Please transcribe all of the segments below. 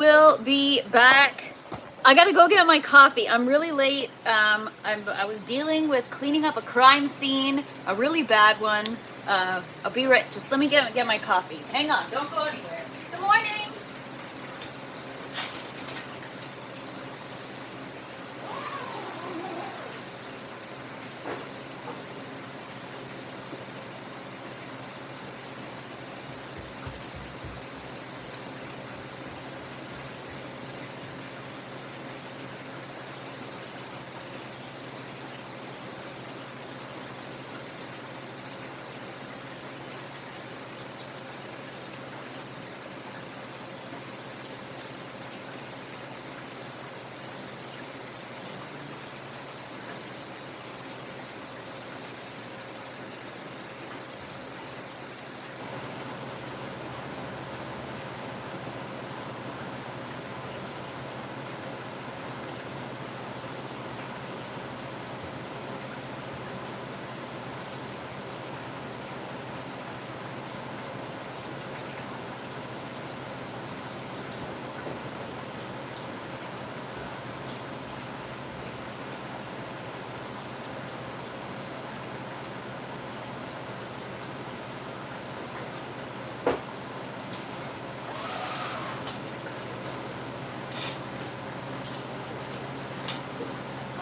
Will be back. I gotta go get my coffee. I'm really late. I was dealing with cleaning up a crime scene, a really bad one. I'll be right. Just let me get my coffee. Hang on. Don't go anywhere. Good morning.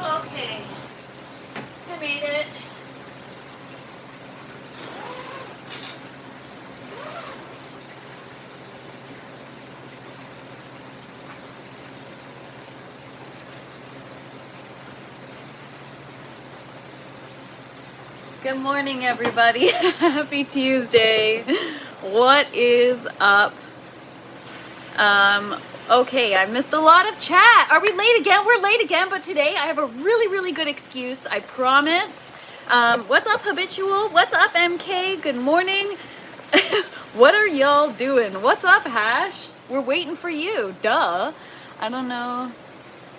Okay, I made it. Good morning, everybody. Happy Tuesday. What is up? Okay, I missed a lot of chat. Are we late again? We're late again, but today I have a really good excuse, I promise. What's up, Habitual? What's up, MK? Good morning. What are y'all doing? What's up, Hash? We're waiting for you. Duh. I don't know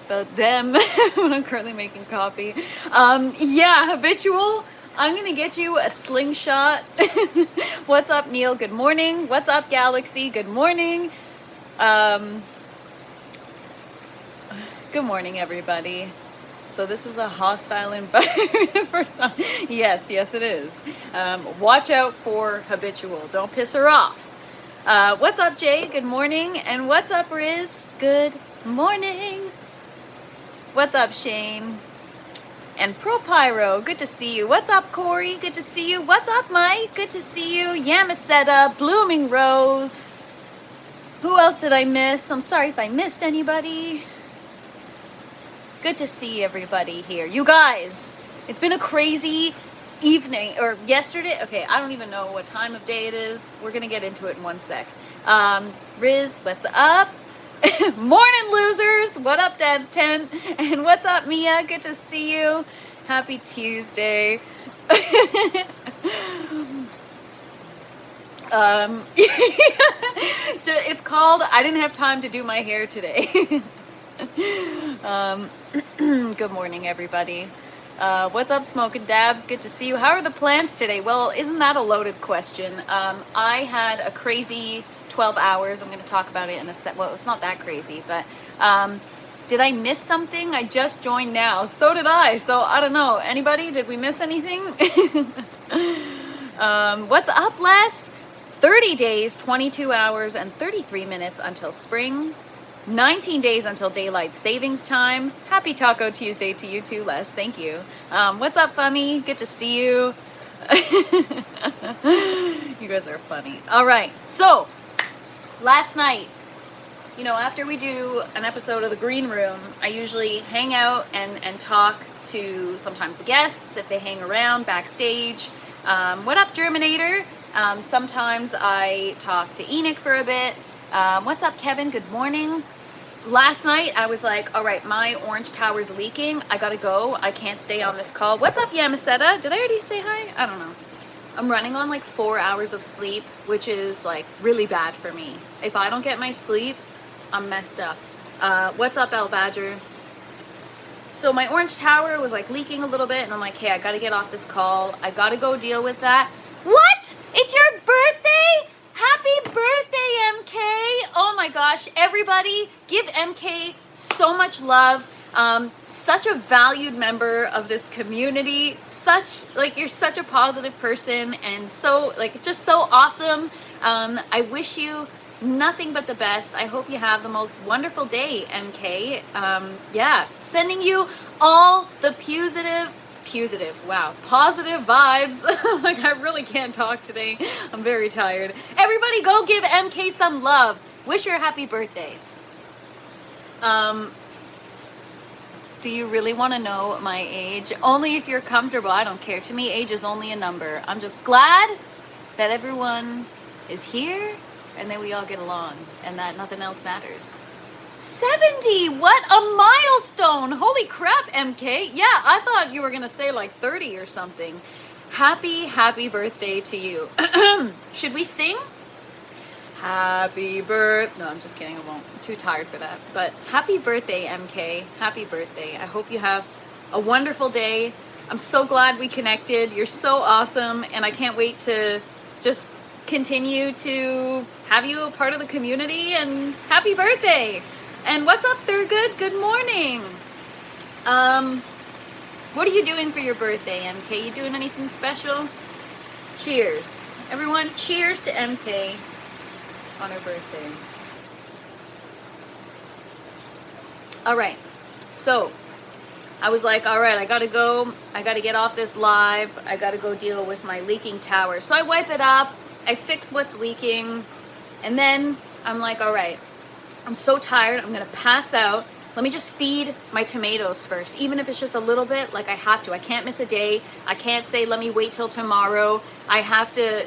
about them when I'm currently making coffee. Yeah, Habitual. I'm gonna get you a slingshot. What's up, Neil? Good morning. What's up, Galaxy? Good morning. Good morning, everybody. So this is a hostile environment for some. Yes, it is. Watch out for Habitual. Don't piss her off. What's up, Jay? Good morning. And what's up, Riz? Good morning. What's up, Shane? And Pro Pyro, good to see you. What's up, Corey? Good to see you. What's up, Mike? Good to see you. Yamaseta, Blooming Rose. Who else did I miss? I'm sorry if I missed anybody. Good to see everybody here. You guys, it's been a crazy evening, or yesterday. Okay, I don't even know what time of day it is. We're going to get into it in one sec. Riz, what's up? Morning, losers. What up, Dad's 10? And what's up, Mia? Good to see you. Happy Tuesday. It's called I didn't have time to do my hair today. Good morning, everybody. What's up, Smoke and Dabs? Good to see you. How are the plants today? Well, isn't that a loaded question? I had a crazy 12 hours. I'm going to talk about it in a sec. Well, it's not that crazy, but did I miss something? I just joined now. So did I. So I don't know. Anybody? Did we miss anything? What's up, Les? 30 days, 22 hours, and 33 minutes until spring. 19 days until daylight savings time. Happy Taco Tuesday to you too, Les. Thank you. What's up, Fummy? Good to see you. You guys are funny. All right. So, last night, you know, after we do an episode of the Green Room, I usually hang out and talk to sometimes the guests if they hang around backstage. What up, Germinator? Sometimes I talk to Enoch for a bit. What's up, Kevin? Good morning. Last night, I was like, all right, my orange tower's leaking. I gotta go. I can't stay on this call. What's up, Yamaseta? Did I already say hi? I don't know. I'm running on like 4 hours of sleep, which is like really bad for me. If I don't get my sleep, I'm messed up. What's up, El Badger? So my orange tower was like leaking a little bit, and I'm like, hey, I gotta get off this call. I gotta go deal with that. What? It's your birthday? Happy birthday, MK. Oh my gosh, everybody, give MK so much love. Such a valued member of this community. You're such a positive person, and so just so awesome. I wish you nothing but the best. I hope you have the most wonderful day, MK. Yeah, sending you all the positive vibes. Like, I really can't talk today. I'm very tired. Everybody go give MK some love. Wish her a happy birthday. Do you really want to know my age? Only if you're comfortable. I don't care. To me, age is only a number. I'm just glad that everyone is here and that we all get along and that nothing else matters. 70! What a milestone! Holy crap, MK. Yeah, I thought you were going to say like 30 or something. Happy birthday to you. Should we sing? Happy birthday. No, I'm just kidding. I won't. I'm too tired for that. But happy birthday, MK. Happy birthday. I hope you have a wonderful day. I'm so glad we connected. You're so awesome. And I can't wait to just continue to have you a part of the community. And happy birthday. And what's up, Thurgood? Good morning. What are you doing for your birthday, MK? You doing anything special? Cheers. Everyone, cheers to MK. On her birthday. All right, so I was like, all right, I gotta go. I gotta get off this live. I gotta go deal with my leaking tower. So I wipe it up. I fix what's leaking. And then I'm like, all right, I'm so tired. I'm gonna pass out. Let me just feed my tomatoes first, even if it's just a little bit. Like, I have to. I can't miss a day. I can't say, let me wait till tomorrow. I have to,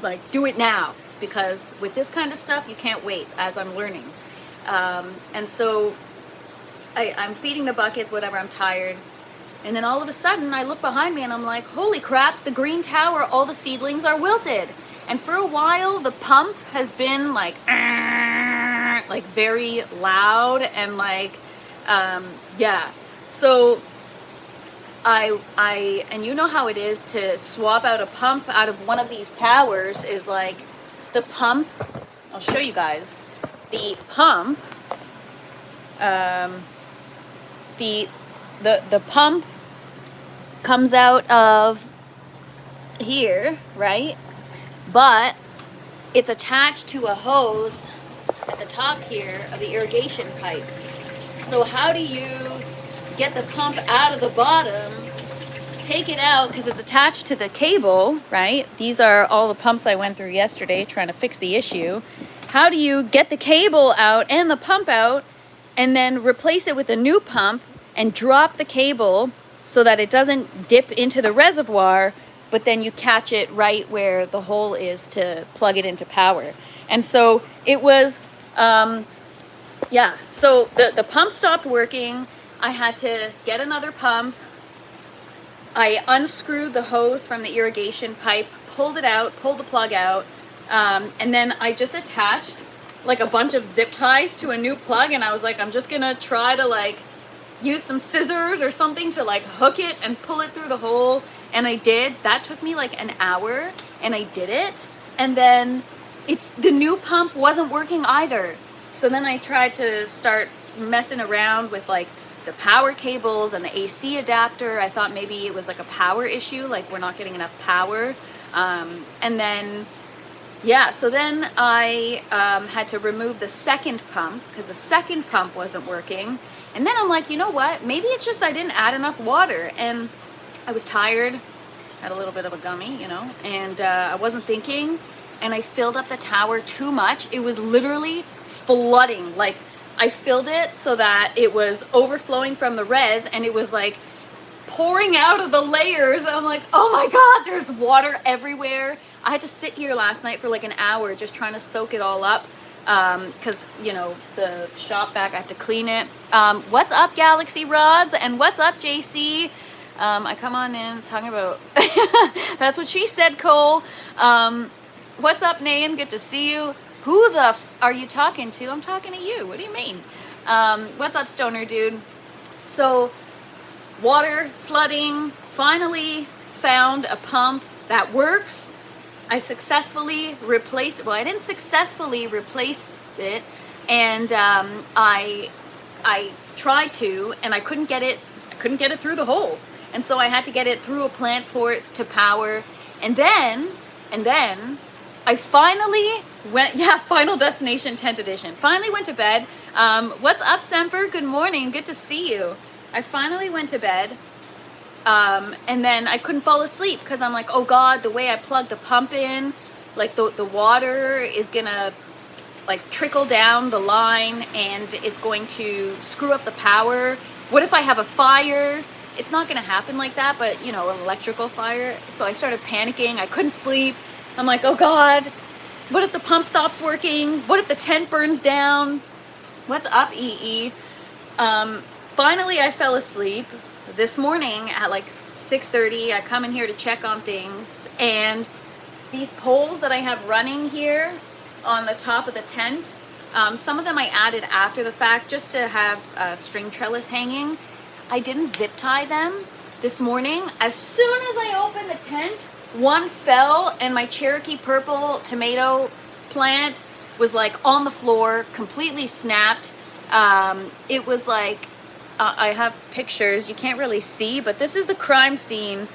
like, do it now. Because with this kind of stuff, you can't wait, as I'm learning. And so I'm feeding the buckets, whatever, I'm tired. And then all of a sudden, I look behind me and I'm like, holy crap, the green tower, all the seedlings are wilted. And for a while, the pump has been like very loud and yeah. So and you know how it is to swap out a pump out of one of these towers is like, the pump, I'll show you guys, the pump, the pump comes out of here, right? But it's attached to a hose at the top here of the irrigation pipe. So how do you get the pump out of the bottom, take it out because it's attached to the cable, right? These are all the pumps I went through yesterday trying to fix the issue. How do you get the cable out and the pump out and then replace it with a new pump and drop the cable so that it doesn't dip into the reservoir, but then you catch it right where the hole is to plug it into power? And so it was, yeah, so the pump stopped working. I had to get another pump. I unscrewed the hose from the irrigation pipe, pulled it out, pulled the plug out, and then I just attached like a bunch of zip ties to a new plug, and I was like, I'm just gonna try to use some scissors or something to hook it and pull it through the hole, and I did. That took me like an hour, and I did it, and then the new pump wasn't working either. So then I tried to start messing around with the power cables and the AC adapter. I thought maybe it was like a power issue, like we're not getting enough power. And then, yeah, so then I had to remove the second pump because the second pump wasn't working. And then I'm like, you know what? Maybe it's just I didn't add enough water. And I was tired, had a little bit of a gummy, and I wasn't thinking. And I filled up the tower too much. It was literally flooding. I filled it so that it was overflowing from the res, and it was pouring out of the layers. I'm like, oh my God, there's water everywhere. I had to sit here last night for an hour just trying to soak it all up because, the shop vac, I have to clean it. What's up, Galaxy Rods? And what's up, JC? I come on in talking about, that's what she said, Cole. What's up, Nayan? Good to see you. Who the are you talking to? I'm talking to you. What do you mean? What's up, Stoner Dude? So, water, flooding, finally found a pump that works. I successfully replaced, well, I didn't successfully replace it, and I tried to, and I couldn't get it through the hole. And so I had to get it through a plant port to power. And then I finally went, yeah, Final Destination 10th edition. Finally went to bed. What's up, Semper? Good morning. Good to see you. I finally went to bed. And then I couldn't fall asleep because I'm like, oh God, the way I plug the pump in, like the water is gonna like trickle down the line and it's going to screw up the power. What if I have a fire? It's not gonna happen like that, but you know, an electrical fire. So I started panicking. I couldn't sleep. I'm like, oh God, what if the pump stops working? What if the tent burns down? What's up, EE? Finally, I fell asleep. This morning at like 6:30, I come in here to check on things, and these poles that I have running here on the top of the tent, some of them I added after the fact just to have string trellis hanging. I didn't zip tie them this morning. As soon as I opened the tent, one fell and my Cherokee purple tomato plant was like on the floor, completely snapped. It was like, I have pictures, you can't really see, but this is the crime scene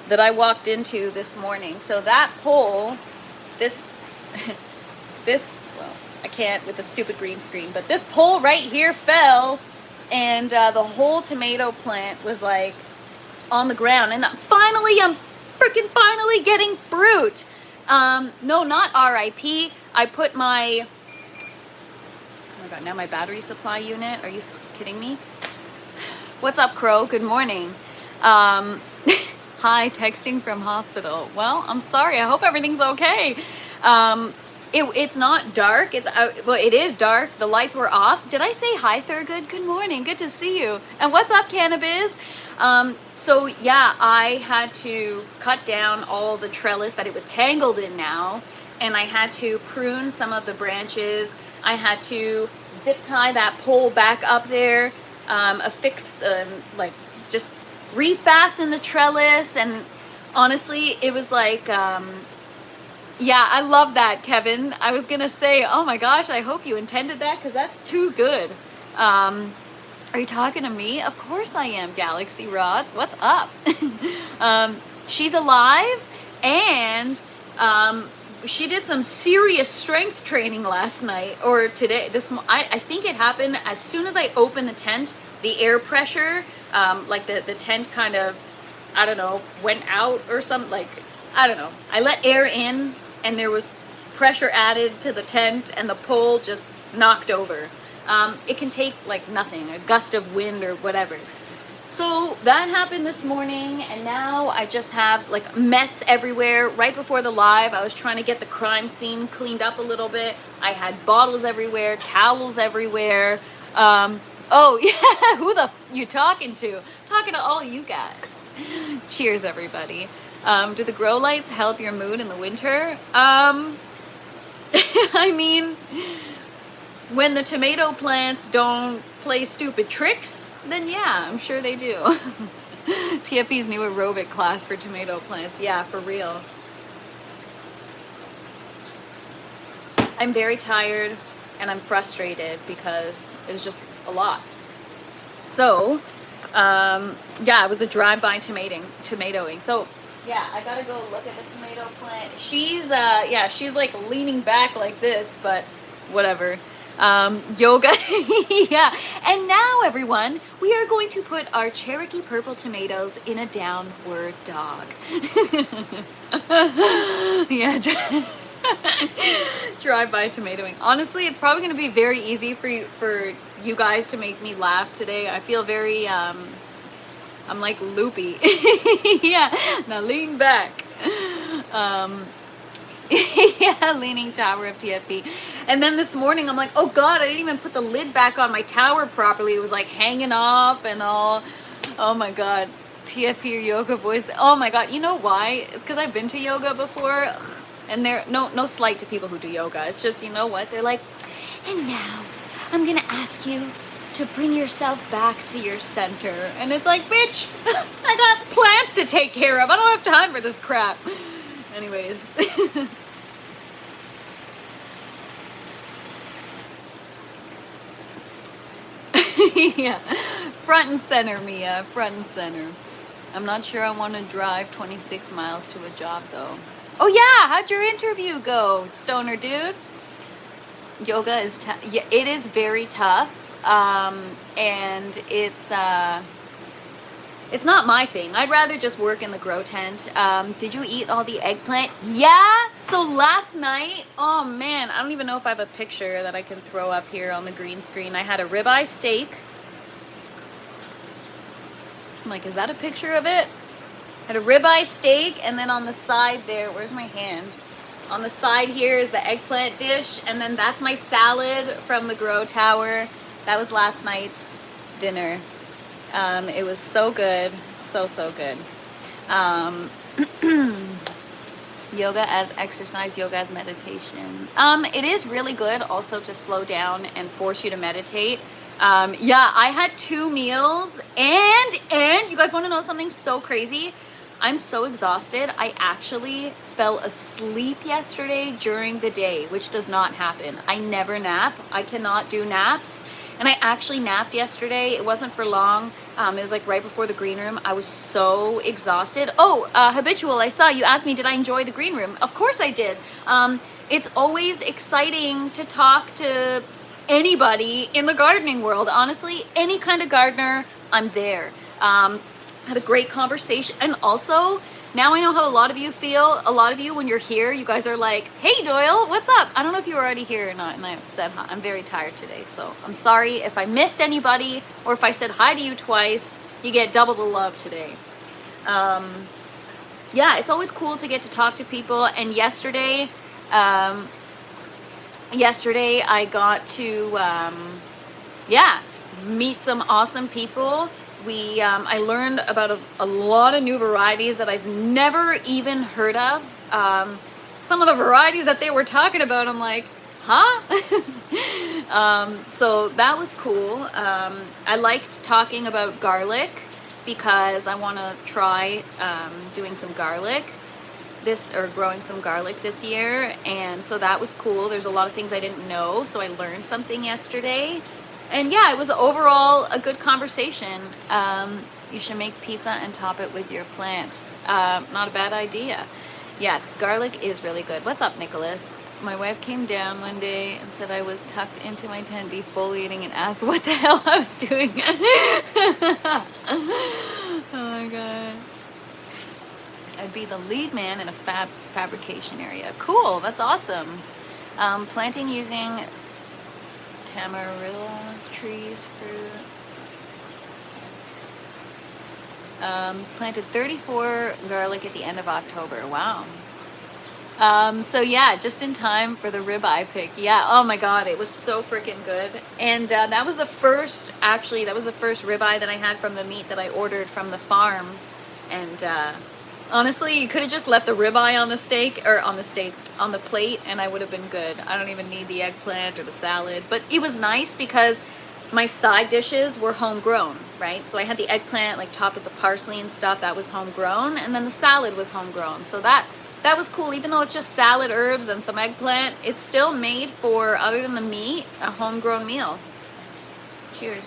that I walked into this morning. So that pole, this, well, I can't with the stupid green screen, but this pole right here fell, and the whole tomato plant was like on the ground. And finally, I'm freaking finally getting fruit. No, not RIP. I put my, oh my God, now my battery supply unit, are you kidding me? What's up, Crow? Good morning. Hi, texting from hospital. Well, I'm sorry. I hope everything's okay. It's not dark. Well, it is dark. The lights were off. Did I say hi, Thurgood? Good morning. Good to see you. And what's up, Cannabis? So yeah, I had to cut down all the trellis that it was tangled in now, and I had to prune some of the branches. I had to zip tie that pole back up there. Affix, like just refasten the trellis, and honestly, it was like, yeah, I love that, Kevin. I was gonna say, oh my gosh, I hope you intended that because that's too good. Are you talking to me? Of course I am, Galaxy Rods. What's up? She's alive, and she did some serious strength training last night or today. I think it happened as soon as I opened the tent. The air pressure, like the tent kind of, I don't know, went out or something. Like, I don't know. I let air in, and there was pressure added to the tent, and the pole just knocked over. It can take like nothing, a gust of wind or whatever. So that happened this morning, and now I just have like mess everywhere. Right before the live, I was trying to get the crime scene cleaned up a little bit. I had bottles everywhere, towels everywhere. Oh yeah, who the you talking to? Talking to all you guys. Cheers, everybody. Do the grow lights help your mood in the winter? I mean, when the tomato plants don't play stupid tricks, then yeah, I'm sure they do. TFP's new aerobic class for tomato plants. Yeah, for real. I'm very tired and I'm frustrated because it was just a lot. So, yeah, it was a drive-by tomatoing. So, yeah, I gotta go look at the tomato plant. She's, yeah, she's like leaning back like this, but whatever. Yoga. Yeah. And now, everyone, we are going to put our Cherokee purple tomatoes in a downward dog. Yeah. Drive-by tomatoing. Honestly, it's probably going to be very easy for you guys to make me laugh today. I feel very, I'm like loopy. Yeah. Now lean back. Yeah, leaning tower of TFP. And then this morning I'm like, oh God, I didn't even put the lid back on my tower properly. It was like hanging off and all. Oh my God. TFP or yoga voice. Oh my God. You know why? It's because I've been to yoga before. And they're no slight to people who do yoga. It's just, you know what? They're like, and now I'm going to ask you to bring yourself back to your center. And it's like, bitch, I got plants to take care of. I don't have time for this crap. Anyways. Yeah, front and center, Mia, front and center. I'm not sure I want to drive 26 miles to a job though. Oh yeah, how'd your interview go, stoner dude? Yoga is yeah, it is very tough, and it's not my thing. I'd rather just work in the grow tent. Did you eat all the eggplant? Yeah. So last night, oh man, I don't even know if I have a picture that I can throw up here on the green screen. I had a ribeye steak. I'm like, is that a picture of it? Had a ribeye steak, and then on the side there, where's my hand? On the side here is the eggplant dish, and then that's my salad from the Grow Tower. That was last night's dinner. It was so good, so good. Yoga as exercise, yoga as meditation. It is really good also to slow down and force you to meditate. Yeah, I had 2 meals, and you guys want to know something so crazy? I'm so exhausted. I actually fell asleep yesterday during the day, which does not happen. I never nap. I cannot do naps. And I actually napped yesterday. It wasn't for long. It was like right before the green room. I was so exhausted. Oh, Habitual, I saw you asked me, did I enjoy the green room? Of course I did. It's always exciting to talk to anybody in the gardening world. Honestly, any kind of gardener, I'm there. Had a great conversation. And also, now I know how a lot of you feel. A lot of you, when you're here, you guys are like, hey Doyle, what's up? I don't know if you were already here or not, and I've said hi. I'm very tired today, so I'm sorry if I missed anybody, or if I said hi to you twice. You get double the love today. Yeah, it's always cool to get to talk to people. And yesterday I got to meet some awesome people. I learned about a lot of new varieties that I've never even heard of. Some of the varieties that they were talking about, I'm like, huh? So that was cool. I liked talking about garlic because I want to try doing some garlic growing some garlic this year, and so that was cool. There's a lot of things I didn't know, so I learned something yesterday. And yeah, it was overall a good conversation. You should make pizza and top it with your plants. Not a bad idea. Yes, garlic is really good. What's up, Nicholas? My wife came down one day and said I was tucked into my tent defoliating and asked what the hell I was doing. Oh my God. I'd be the lead man in a fabrication area. Cool, that's awesome. Planting using Tamarilla trees, fruit. Planted 34 garlic at the end of October. Wow. So yeah, just in time for the ribeye pick. Yeah, oh my God, it was so freaking good. And that was the first ribeye that I had from the meat that I ordered from the farm. And honestly, you could have just left the ribeye on the steak, or on the plate, and I would have been good. I don't even need the eggplant or the salad. But it was nice because my side dishes were homegrown, right? So I had the eggplant like topped with the parsley and stuff, that was homegrown, and then the salad was homegrown. So that was cool. Even though it's just salad, herbs, and some eggplant, it's still made for, other than the meat, a homegrown meal. Cheers.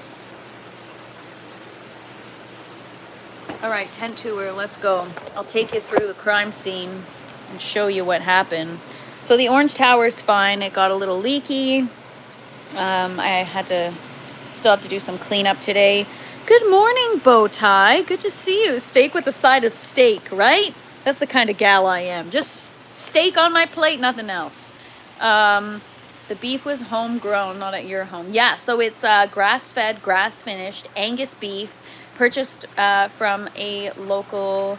All right, tent tour, let's go. I'll take you through the crime scene and show you what happened. So the orange tower's fine. It got a little leaky. I still have to do some cleanup today. Good morning, Bowtie. Good to see you. Steak with a side of steak, right? That's the kind of gal I am. Just steak on my plate, nothing else. The beef was homegrown, not at your home. Yeah, so it's grass-fed, grass-finished Angus beef, purchased from a local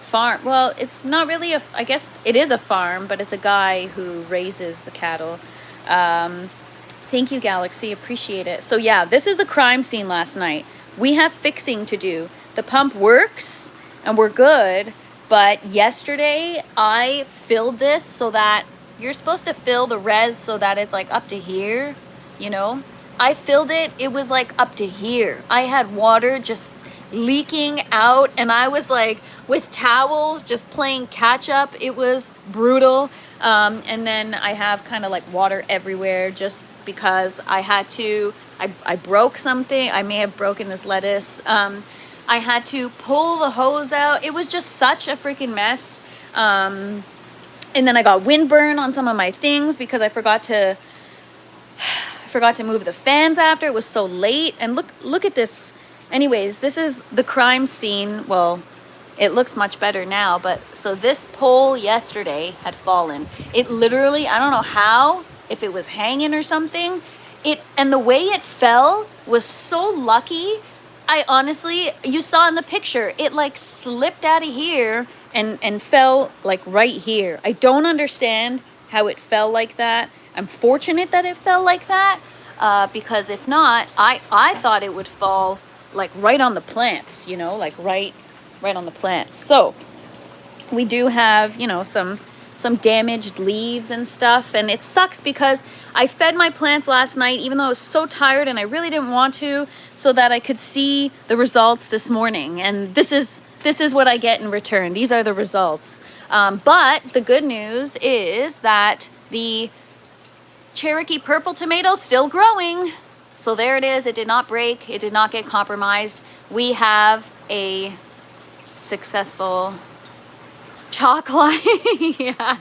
farm. Well, it's not really I guess it is a farm, but it's a guy who raises the cattle. Thank you, Galaxy, appreciate it. So yeah, this is the crime scene last night. We have fixing to do. The pump works and we're good, but yesterday I filled this so that you're supposed to fill the res so that it's like up to here, you know? I filled it, it was like up to here. I had water just leaking out, and I was like with towels just playing catch up. It was brutal. And then I have kind of like water everywhere just because I had to, I broke something. I may have broken this lettuce. I had to pull the hose out. It was just such a freaking mess. And then I got windburn on some of my things because I forgot to move the fans after. It was so late. And look at this. Anyways, this is the crime scene. Well, it looks much better now, but so this pole yesterday had fallen. It literally, I don't know how, if it was hanging or something. And the way it fell was so lucky. I honestly, you saw in the picture, it like slipped out of here and fell like right here. I don't understand how it fell like that. I'm fortunate that it fell like that, because if not, I thought it would fall like right on the plants, you know, like right on the plants. So we do have, you know, some damaged leaves and stuff, and it sucks because I fed my plants last night even though I was so tired and I really didn't want to, so that I could see the results this morning. And this is what I get in return. These are the results. But the good news is that the Cherokee purple tomato is still growing. So there it is. It did not break. It did not get compromised. We have a successful chalk line. Yeah,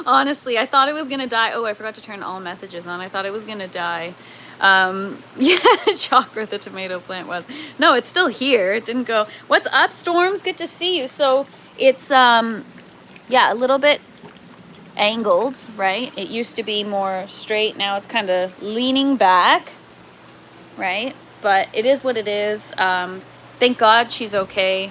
honestly, I thought it was gonna die. Oh, I forgot to turn all messages on. I thought it was gonna die. Yeah, chalk where the tomato plant was. No, it's still here. It didn't go. What's up, Storms? Good to see you. So it's yeah, a little bit angled, right? It used to be more straight. Now it's kind of leaning back, right? But it is what it is. Thank God she's okay.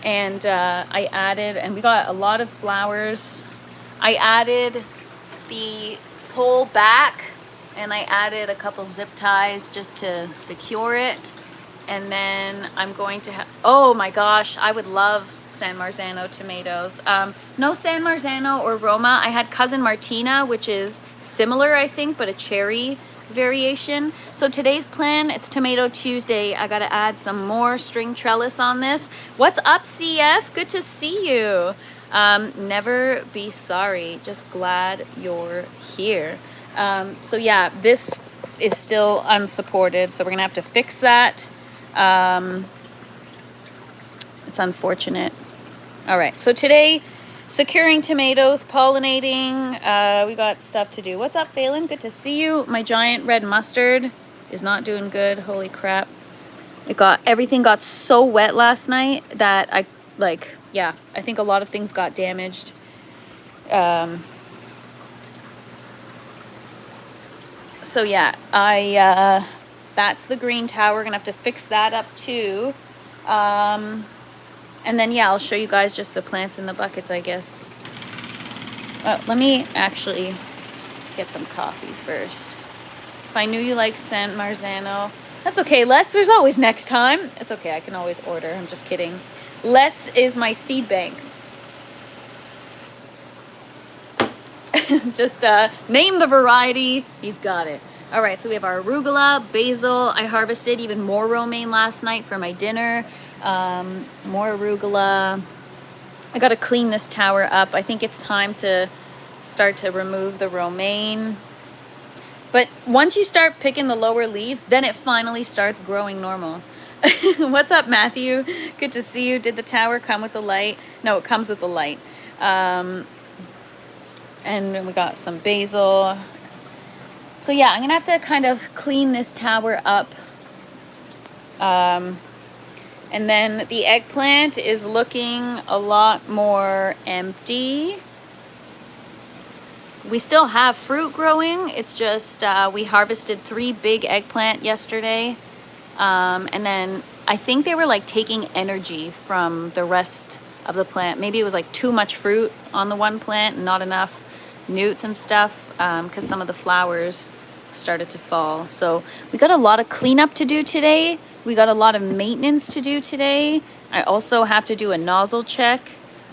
And I added, and we got a lot of flowers. I added the pole back, and I added a couple zip ties just to secure it. And then I'm going to have, oh my gosh, I would love San Marzano tomatoes. No San Marzano or Roma. I had Cousin Martina, which is similar, I think, but a cherry variation. So today's plan, it's Tomato Tuesday. I gotta add some more string trellis on this. What's up, CF? Good to see you. Never be sorry. Just glad you're here. So yeah, this is still unsupported, so we're gonna have to fix that. It's unfortunate. All right, so today, securing tomatoes, pollinating, we got stuff to do. What's up, Phelan? Good to see you. My giant red mustard is not doing good. Holy crap. Everything got so wet last night that I think a lot of things got damaged. So yeah, that's the green tower. We're gonna have to fix that up too. And then yeah, I'll show you guys just the plants in the buckets, I guess. Let me actually get some coffee first. If I knew you liked San Marzano, that's okay, Les. There's always next time. It's okay, I can always order. I'm just kidding. Les is my seed bank. Just name the variety, he's got it. All right, so we have our arugula, basil. I harvested even more romaine last night for my dinner. More arugula. I got to clean this tower up. I think it's time to start to remove the romaine. But once you start picking the lower leaves, then it finally starts growing normal. What's up, Matthew? Good to see you. Did the tower come with the light? No, it comes with the light. And we got some basil. So yeah, I'm gonna have to kind of clean this tower up. And then the eggplant is looking a lot more empty. We still have fruit growing. It's just we harvested 3 big eggplant yesterday. And then I think they were like taking energy from the rest of the plant. Maybe it was like too much fruit on the one plant and not enough newts and stuff, because some of the flowers started to fall. So we got a lot of cleanup to do today. We got a lot of maintenance to do today. I also have to do a nozzle check.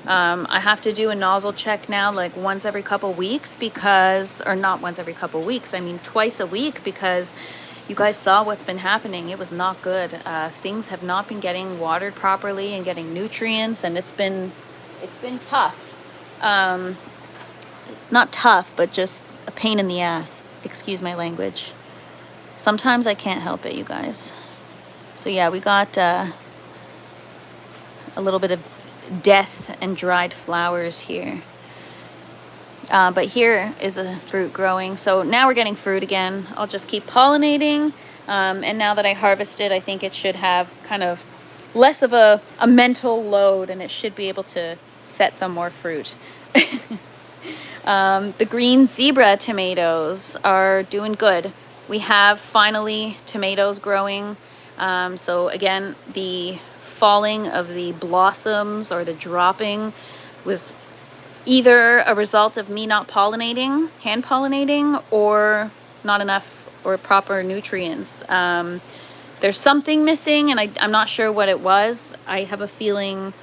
I have to do a nozzle check now, like once every couple weeks, because, or not once every couple weeks, I mean twice a week, because you guys saw what's been happening. It was not good. Things have not been getting watered properly and getting nutrients, and it's been tough. Not tough, but just a pain in the ass. Excuse my language. Sometimes I can't help it, you guys. So yeah, we got a little bit of death and dried flowers here. But here is a fruit growing. So now we're getting fruit again. I'll just keep pollinating. And now that I harvested, I think it should have kind of less of a mental load, and it should be able to set some more fruit. The green zebra tomatoes are doing good. We have finally tomatoes growing. So again, the falling of the blossoms or the dropping was either a result of me not pollinating, hand pollinating, or not enough or proper nutrients. There's something missing, and I'm not sure what it was. I have a feeling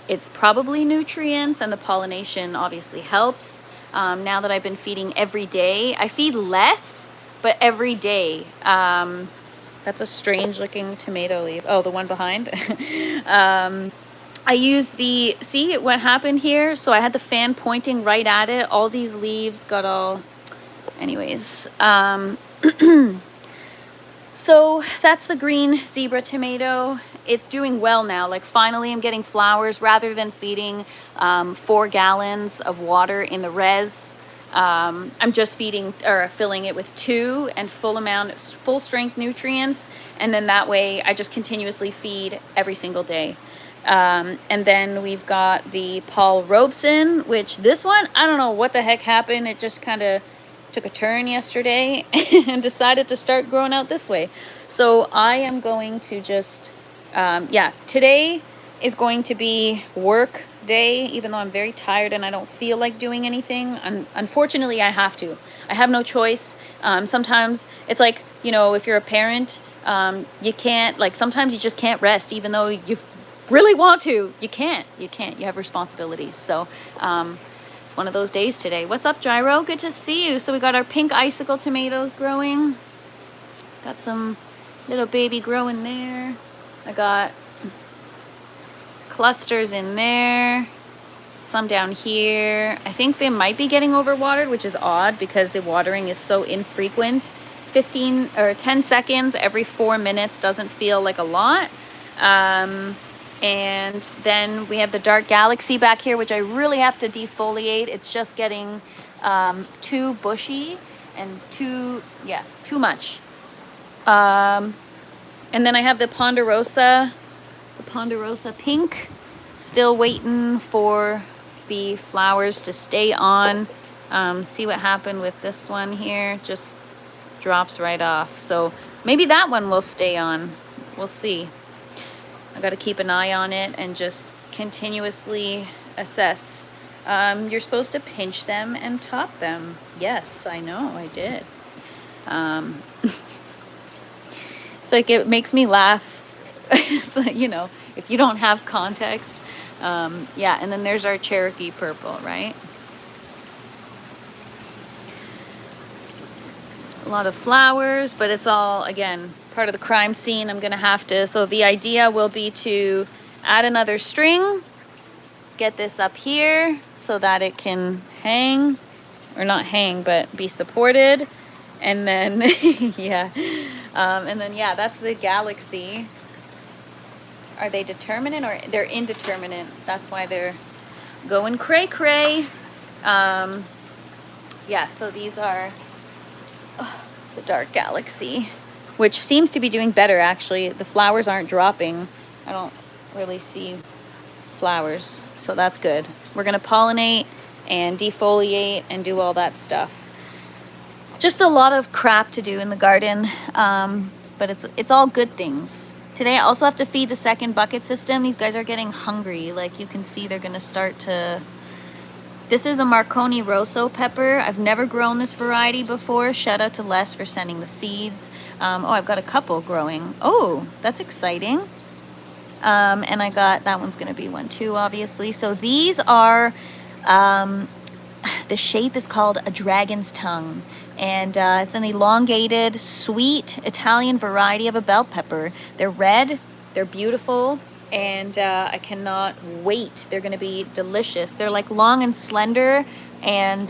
it's probably nutrients, and the pollination obviously helps. Now that I've been feeding every day, I feed less, but every day. That's a strange looking tomato leaf. Oh, the one behind. I used the, see what happened here? So I had the fan pointing right at it. All these leaves got all, anyways. So that's the green zebra tomato. It's doing well now. Like finally I'm getting flowers rather than feeding 4 gallons of water in the res. I'm just feeding or filling it with 2 and full strength nutrients. And then that way I just continuously feed every single day. And then we've got the Paul Robeson, which this one, I don't know what the heck happened. It just kind of took a turn yesterday and decided to start growing out this way. So I am going to just, yeah, today is going to be work day, even though I'm very tired and I don't feel like doing anything. Unfortunately, I have to. I have no choice. Sometimes it's like, you know, if you're a parent, you can't, like sometimes you just can't rest, even though you really want to. You can't. You have responsibilities. So it's one of those days today. What's up, Gyro? Good to see you. So we got our pink icicle tomatoes growing. Got some little baby growing there. I got clusters in there, some down here. I think they might be getting overwatered, which is odd because the watering is so infrequent. 15 or 10 seconds every 4 minutes doesn't feel like a lot. And then we have the dark galaxy back here, which I really have to defoliate. It's just getting too bushy and too much. And then I have the ponderosa pink, still waiting for the flowers to stay on. See what happened with this one here, just drops right off. So maybe that one will stay on. We'll see. I got to keep an eye on it and just continuously assess. You're supposed to pinch them and top them. Yes, I know, I did. It's like it makes me laugh. So, you know, if you don't have context. Yeah, and then there's our Cherokee purple, right? A lot of flowers, but it's all, again, part of the crime scene. I'm gonna have to, so the idea will be to add another string, get this up here so that it can hang, or not hang, but be supported. And then, yeah. And then, yeah, that's the galaxy. Are they determinate or they're indeterminate? That's why they're going cray-cray. Yeah, so these are the dark galaxy, which seems to be doing better, actually. The flowers aren't dropping. I don't really see flowers, so that's good. We're going to pollinate and defoliate and do all that stuff. Just a lot of crap to do in the garden, but it's all good things. Today I also have to feed the second bucket system. These guys are getting hungry. Like you can see, they're going to start to... This is a Marconi Rosso pepper. I've never grown this variety before. Shout out to Les for sending the seeds. Oh, I've got a couple growing. Oh, that's exciting. And I got, that one's gonna be one too, obviously. So these are, the shape is called a dragon's tongue. And it's an elongated, sweet Italian variety of a bell pepper. They're red, they're beautiful, and I cannot wait. They're gonna be delicious. They're like long and slender, and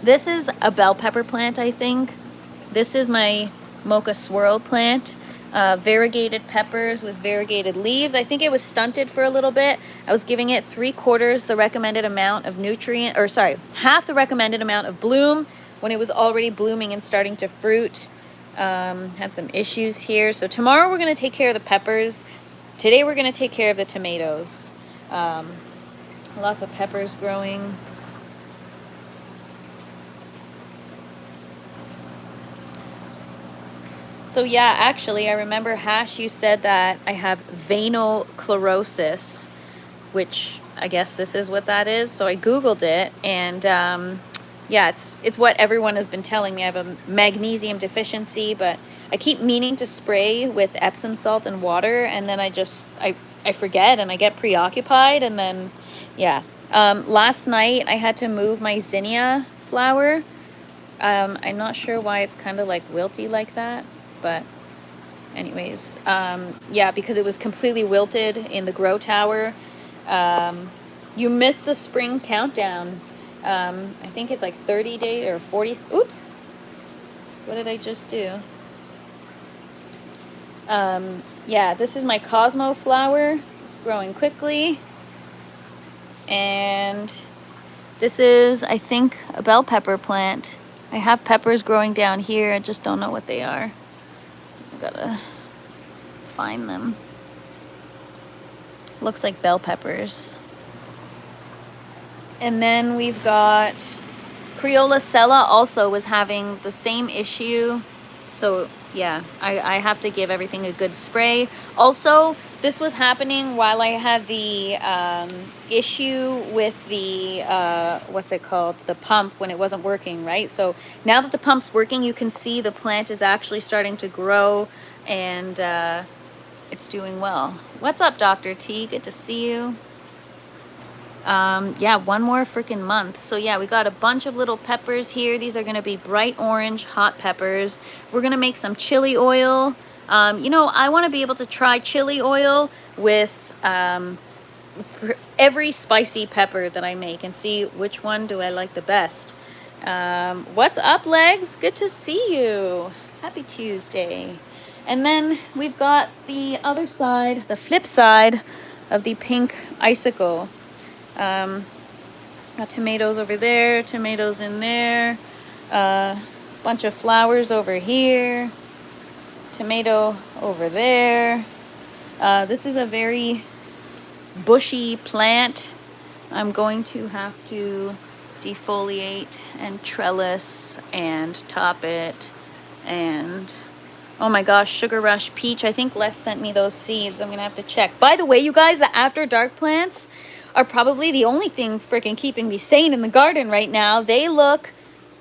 this is a bell pepper plant, I think. This is my mocha swirl plant. Variegated peppers with variegated leaves. I think it was stunted for a little bit. I was giving it 3/4 the recommended amount of nutrient, or sorry, half the recommended amount of bloom when it was already blooming and starting to fruit. Had some issues here. So tomorrow we're going to take care of the peppers. Today we're going to take care of the tomatoes. Lots of peppers growing. So yeah, actually, I remember, Hash, you said that I have venochlorosis, which I guess this is what that is. So I Googled it, and yeah, it's what everyone has been telling me. I have a magnesium deficiency, but I keep meaning to spray with Epsom salt and water, and then I forget, and I get preoccupied, and then, yeah. Last night, I had to move my zinnia flower. I'm not sure why it's kind of like wilty like that. But anyways, yeah, because it was completely wilted in the grow tower. You missed the spring countdown. I think it's like 30 days or 40. Oops. What did I just do? Yeah, this is my Cosmo flower. It's growing quickly. And this is, I think, a bell pepper plant. I have peppers growing down here. I just don't know what they are. Gotta find them. Looks like bell peppers. And then we've got Creola Sella also was having the same issue. So yeah, I have to give everything a good spray. Also, this was happening while I had the issue with the, what's it called? The pump, when it wasn't working, right? So now that the pump's working, you can see the plant is actually starting to grow, and it's doing well. What's up, Dr. T? Good to see you. Yeah, one more freaking month. So yeah, we got a bunch of little peppers here. These are gonna be bright orange hot peppers. We're gonna make some chili oil. You know, I want to be able to try chili oil with every spicy pepper that I make and see which one do I like the best. What's up, Legs? Good to see you. Happy Tuesday. And then we've got the other side, the flip side of the pink icicle. Got tomatoes over there, tomatoes in there, bunch of flowers over here, tomato over there. This is a very bushy plant. I'm going to have to defoliate and trellis and top it. And oh my gosh, Sugar Rush Peach. I think Les sent me those seeds. I'm gonna have to check. By the way, you guys, the After Dark plants are probably the only thing freaking keeping me sane in the garden right now. They look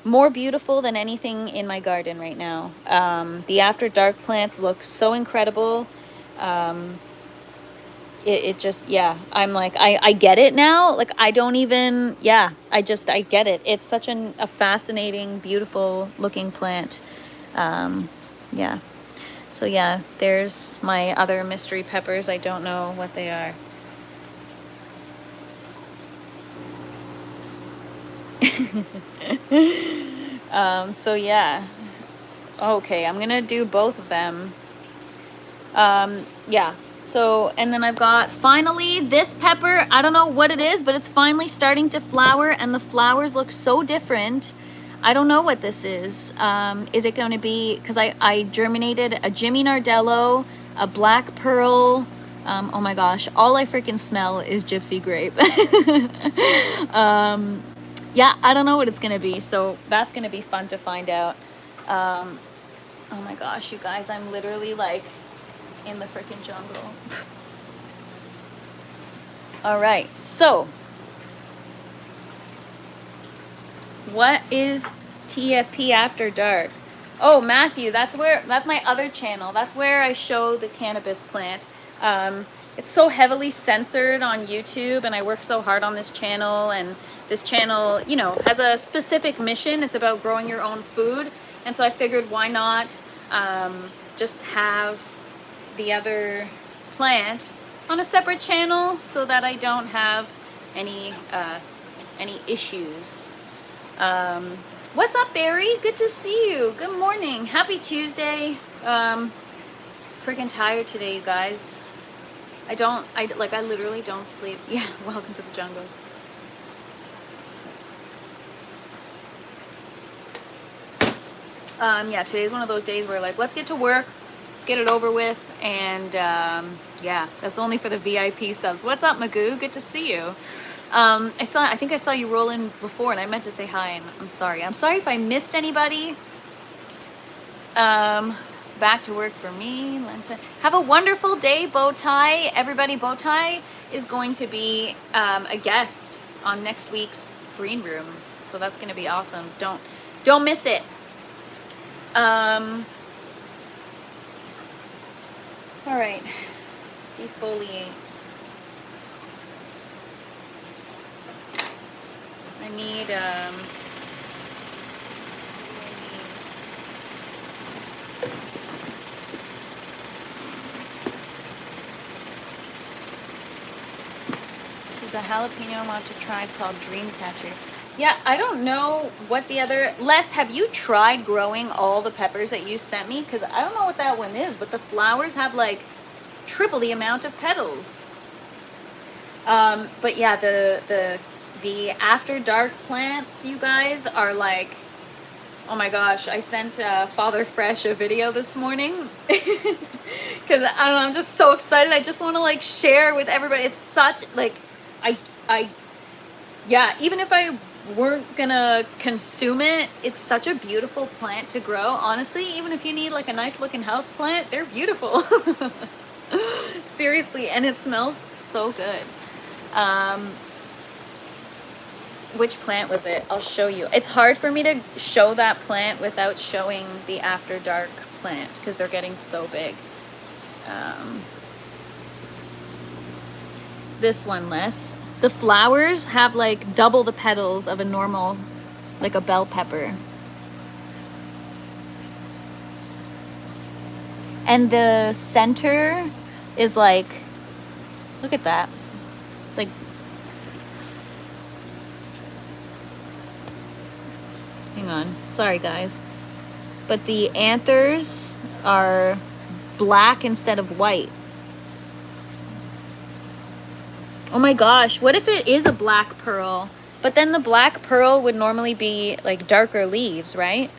more beautiful than anything in my garden right now. The After Dark plants look so incredible. It just, yeah, I'm like, I get it now. Like, I don't even, yeah, I get it. It's such a fascinating, beautiful looking plant. Yeah. So yeah, there's my other mystery peppers. I don't know what they are. So yeah, okay, I'm gonna do both of them. Yeah, so, and then I've got finally this pepper. I don't know what it is, but it's finally starting to flower, and the flowers look so different. I don't know what this is. Is it going to be, because I germinated a Jimmy Nardello, a black pearl. Oh my gosh, all I freaking smell is gypsy grape. Yeah, I don't know what it's gonna be, so that's gonna be fun to find out. Oh my gosh, you guys, I'm literally like in the freaking jungle. All right, so what is TFP After Dark? Oh, Matthew, that's my other channel. That's where I show the cannabis plant. it's so heavily censored on YouTube, and I work so hard on this channel, and this channel, you know, has a specific mission. It's about growing your own food. And so I figured, why not just have the other plant on a separate channel so that I don't have any issues. What's up, Barry? Good to see you. Good morning. Happy Tuesday. Freaking tired today, you guys. I literally don't sleep. Yeah, welcome to the jungle. Yeah, today's one of those days where, like, let's get to work, let's get it over with, and yeah, that's only for the VIP subs. What's up, Magoo? Good to see you. I think I saw you roll in before, and I meant to say hi, and I'm sorry. I'm sorry if I missed anybody. Back to work for me. Have a wonderful day, Bowtie. Everybody, Bowtie is going to be a guest on next week's green room, so that's going to be awesome. Don't miss it. All right, let's defoliate. I need there's a jalapeno I want to try called Dreamcatcher. Yeah, I don't know what the other... Les, have you tried growing all the peppers that you sent me? Because I don't know what that one is, but the flowers have like triple the amount of petals. But yeah, the After Dark plants, you guys, are like... Oh my gosh, I sent Father Fresh a video this morning. Because, I don't know, I'm just so excited. I just want to like share with everybody. It's such like... Yeah, even if I weren't gonna consume it, it's such a beautiful plant to grow. Honestly, even if you need like a nice looking house plant, they're beautiful. Seriously, and it smells so good. Which plant was it? I'll show you. It's hard for me to show that plant without showing the After Dark plant because they're getting so big. This one, less. The flowers have like double the petals of a normal, like a bell pepper. And the center is like, look at that. It's like, hang on, sorry guys. But the anthers are black instead of white. Oh my gosh, what if it is a black pearl? But then the black pearl would normally be like darker leaves, right?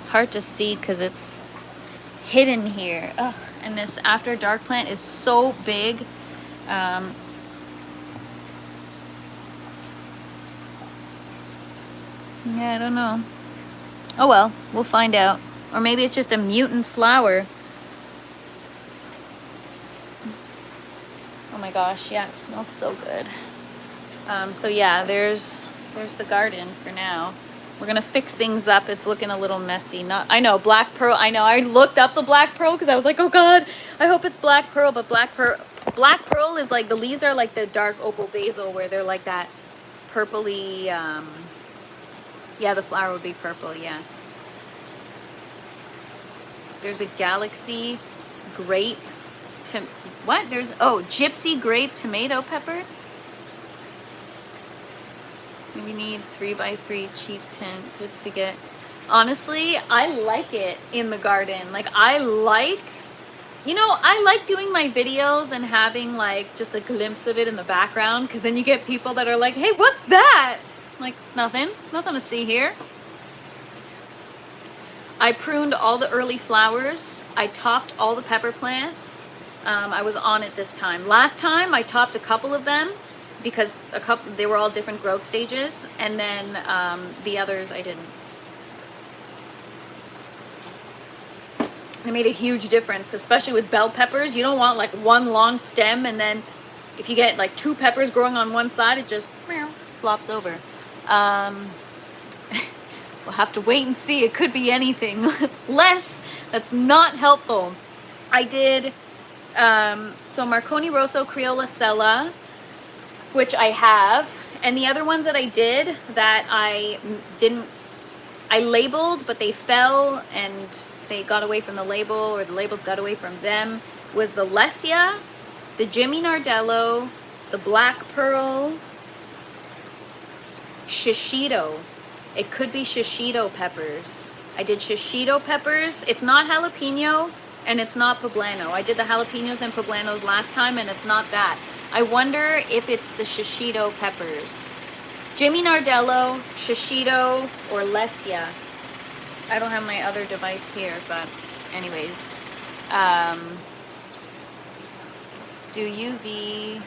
It's hard to see because it's hidden here. Ugh, and this After Dark plant is so big. Yeah, I don't know. Oh well, we'll find out. Or maybe it's just a mutant flower. Oh my gosh, yeah, it smells so good. So yeah, there's the garden for now. We're gonna fix things up. It's looking a little messy. I know, black pearl. I know, I looked up the black pearl because I was like, oh god, I hope it's black pearl. But black pearl is like, the leaves are like the dark opal basil where they're like that purpley, yeah, the flower would be purple, yeah. There's a galaxy grape what? Gypsy grape tomato pepper. We need 3x3 cheap tint just to get... Honestly, I like it in the garden. Like, I like doing my videos and having like just a glimpse of it in the background, because then you get people that are like, hey, what's that? Like, nothing to see here. I pruned all the early flowers. I topped all the pepper plants. I was on it this time. Last time I topped a couple of them because they were all different growth stages, and then the others I didn't. It made a huge difference, especially with bell peppers. You don't want like one long stem, and then if you get like two peppers growing on one side, it just flops over. We'll have to wait and see. It could be anything. Less, that's not helpful. I did, so Marconi Rosso Criolla Sella, which I have. And the other ones that I did that I labeled, but they fell and they got away from the label, or the labels got away from them, was the Lesia, the Jimmy Nardello, the Black Pearl, shishito. It could be shishito peppers. I did shishito peppers. It's not jalapeno and it's not poblano. I did the jalapenos and poblanos last time and it's not that. I wonder if it's the shishito peppers. Jimmy Nardello, shishito, or Lesia. I don't have my other device here, but anyways. Do UV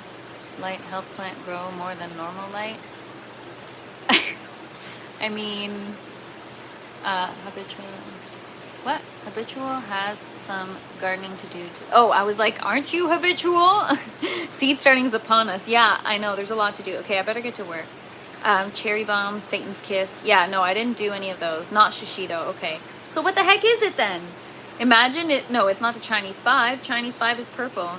light help plant grow more than normal light? I mean, habitual. What? Habitual has some gardening to do too. Oh, I was like, aren't you habitual? Seed starting is upon us. Yeah, I know. There's a lot to do. Okay, I better get to work. Cherry bomb, Satan's kiss. Yeah, no, I didn't do any of those. Not shishito. Okay. So what the heck is it then? Imagine it. No, it's not the Chinese 5. Chinese 5 is purple.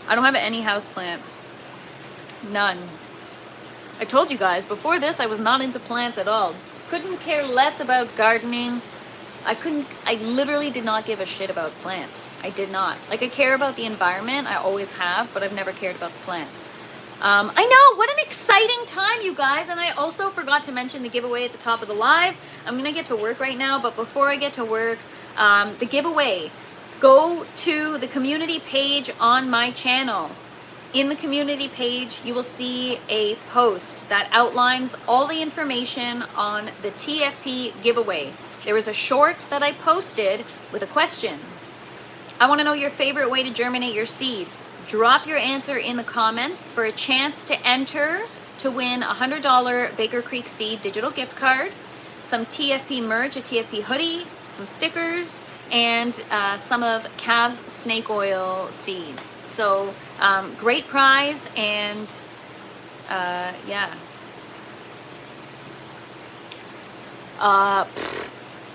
I don't have any houseplants. None. I told you guys, before this, I was not into plants at all. Couldn't care less about gardening. I literally did not give a shit about plants. I did not. Like, I care about the environment. I always have, but I've never cared about the plants. I know, what an exciting time, you guys. And I also forgot to mention the giveaway at the top of the live. I'm going to get to work right now, but before I get to work, the giveaway, go to the community page on my channel. In the community page, you will see a post that outlines all the information on the TFP giveaway. There was a short that I posted with a question. I want to know your favorite way to germinate your seeds. Drop your answer in the comments for a chance to enter to win a $100 Baker Creek Seed digital gift card, some TFP merch, a TFP hoodie, some stickers, and some of Cav's snake oil seeds. So great prize, and yeah.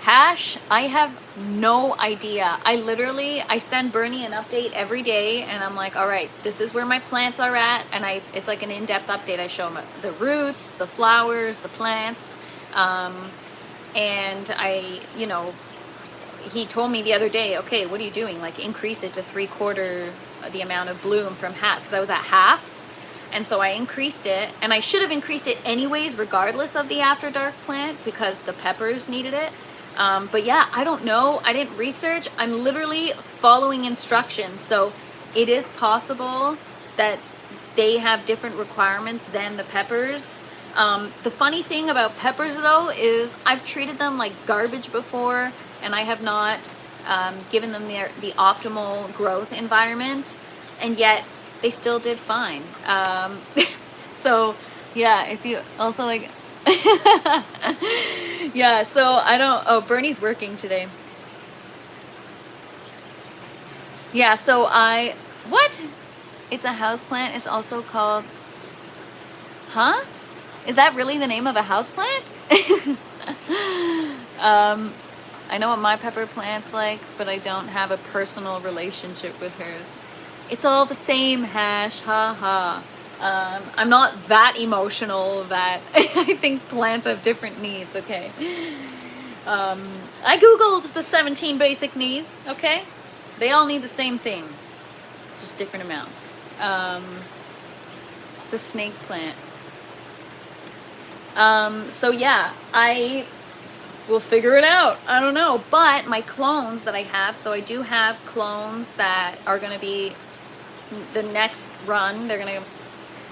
Hash, I have no idea. I send Bernie an update every day, and I'm like, all right, this is where my plants are at, and it's like an in-depth update. I show him the roots, the flowers, the plants, and he told me the other day, okay, what are you doing? Like, increase it to 3/4 the amount of bloom from half, because I was at half. And so I increased it, and I should have increased it anyways, regardless of the After Dark plant, because the peppers needed it. But yeah, I don't know. I didn't research. I'm literally following instructions. So it is possible that they have different requirements than the peppers. The funny thing about peppers, though, is I've treated them like garbage before, and I have not given them the optimal growth environment, and yet they still did fine. So yeah, if you also like, yeah, so I don't, oh, Bernie's working today. Yeah, so what? It's a houseplant. It's also called, huh? Is that really the name of a houseplant? I know what my pepper plant's like, but I don't have a personal relationship with hers. It's all the same, Hash, ha ha. I'm not that emotional that I think plants have different needs, okay? I Googled the 17 basic needs, okay? They all need the same thing, just different amounts. The snake plant. So yeah, I will figure it out. I don't know, but my clones that I have, so I do have clones that are going to be the next run. They're going to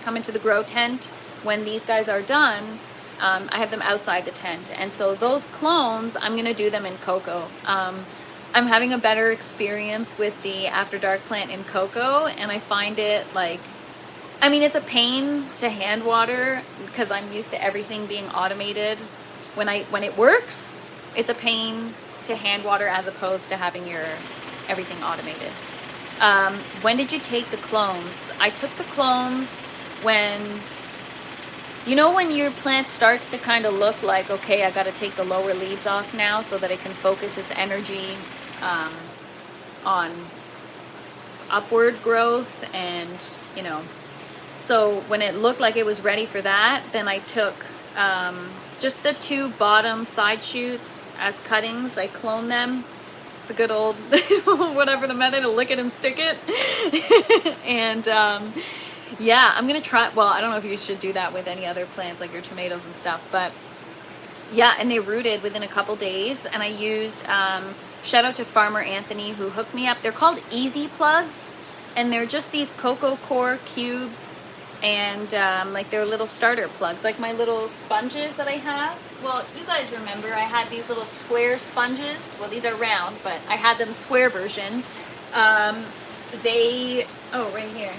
come into the grow tent when these guys are done. I have them outside the tent, and so those clones, I'm going to do them in cocoa. I'm having a better experience with the After Dark plant in cocoa, and I find it like, I mean, it's a pain to hand water because I'm used to everything being automated. When it works, it's a pain to hand water as opposed to having your everything automated. When did you take the clones? I took the clones when You know when your plant starts to kind of look like, okay, I got to take the lower leaves off now so that it can focus its energy um, on upward growth, and so when it looked like it was ready for that, then I took just the 2 bottom side shoots as cuttings. I cloned them, the good old whatever the method, to lick it and stick it. And yeah, I'm gonna try. Well, I don't know if you should do that with any other plants like your tomatoes and stuff, but yeah, and they rooted within a couple days. And I used shout out to Farmer Anthony who hooked me up. They're called Easy Plugs, and they're just these cocoa core cubes, and like they're little starter plugs, like my little sponges that I have. Well, you guys remember I had these little square sponges. Well, these are round, but I had them square version. Right here.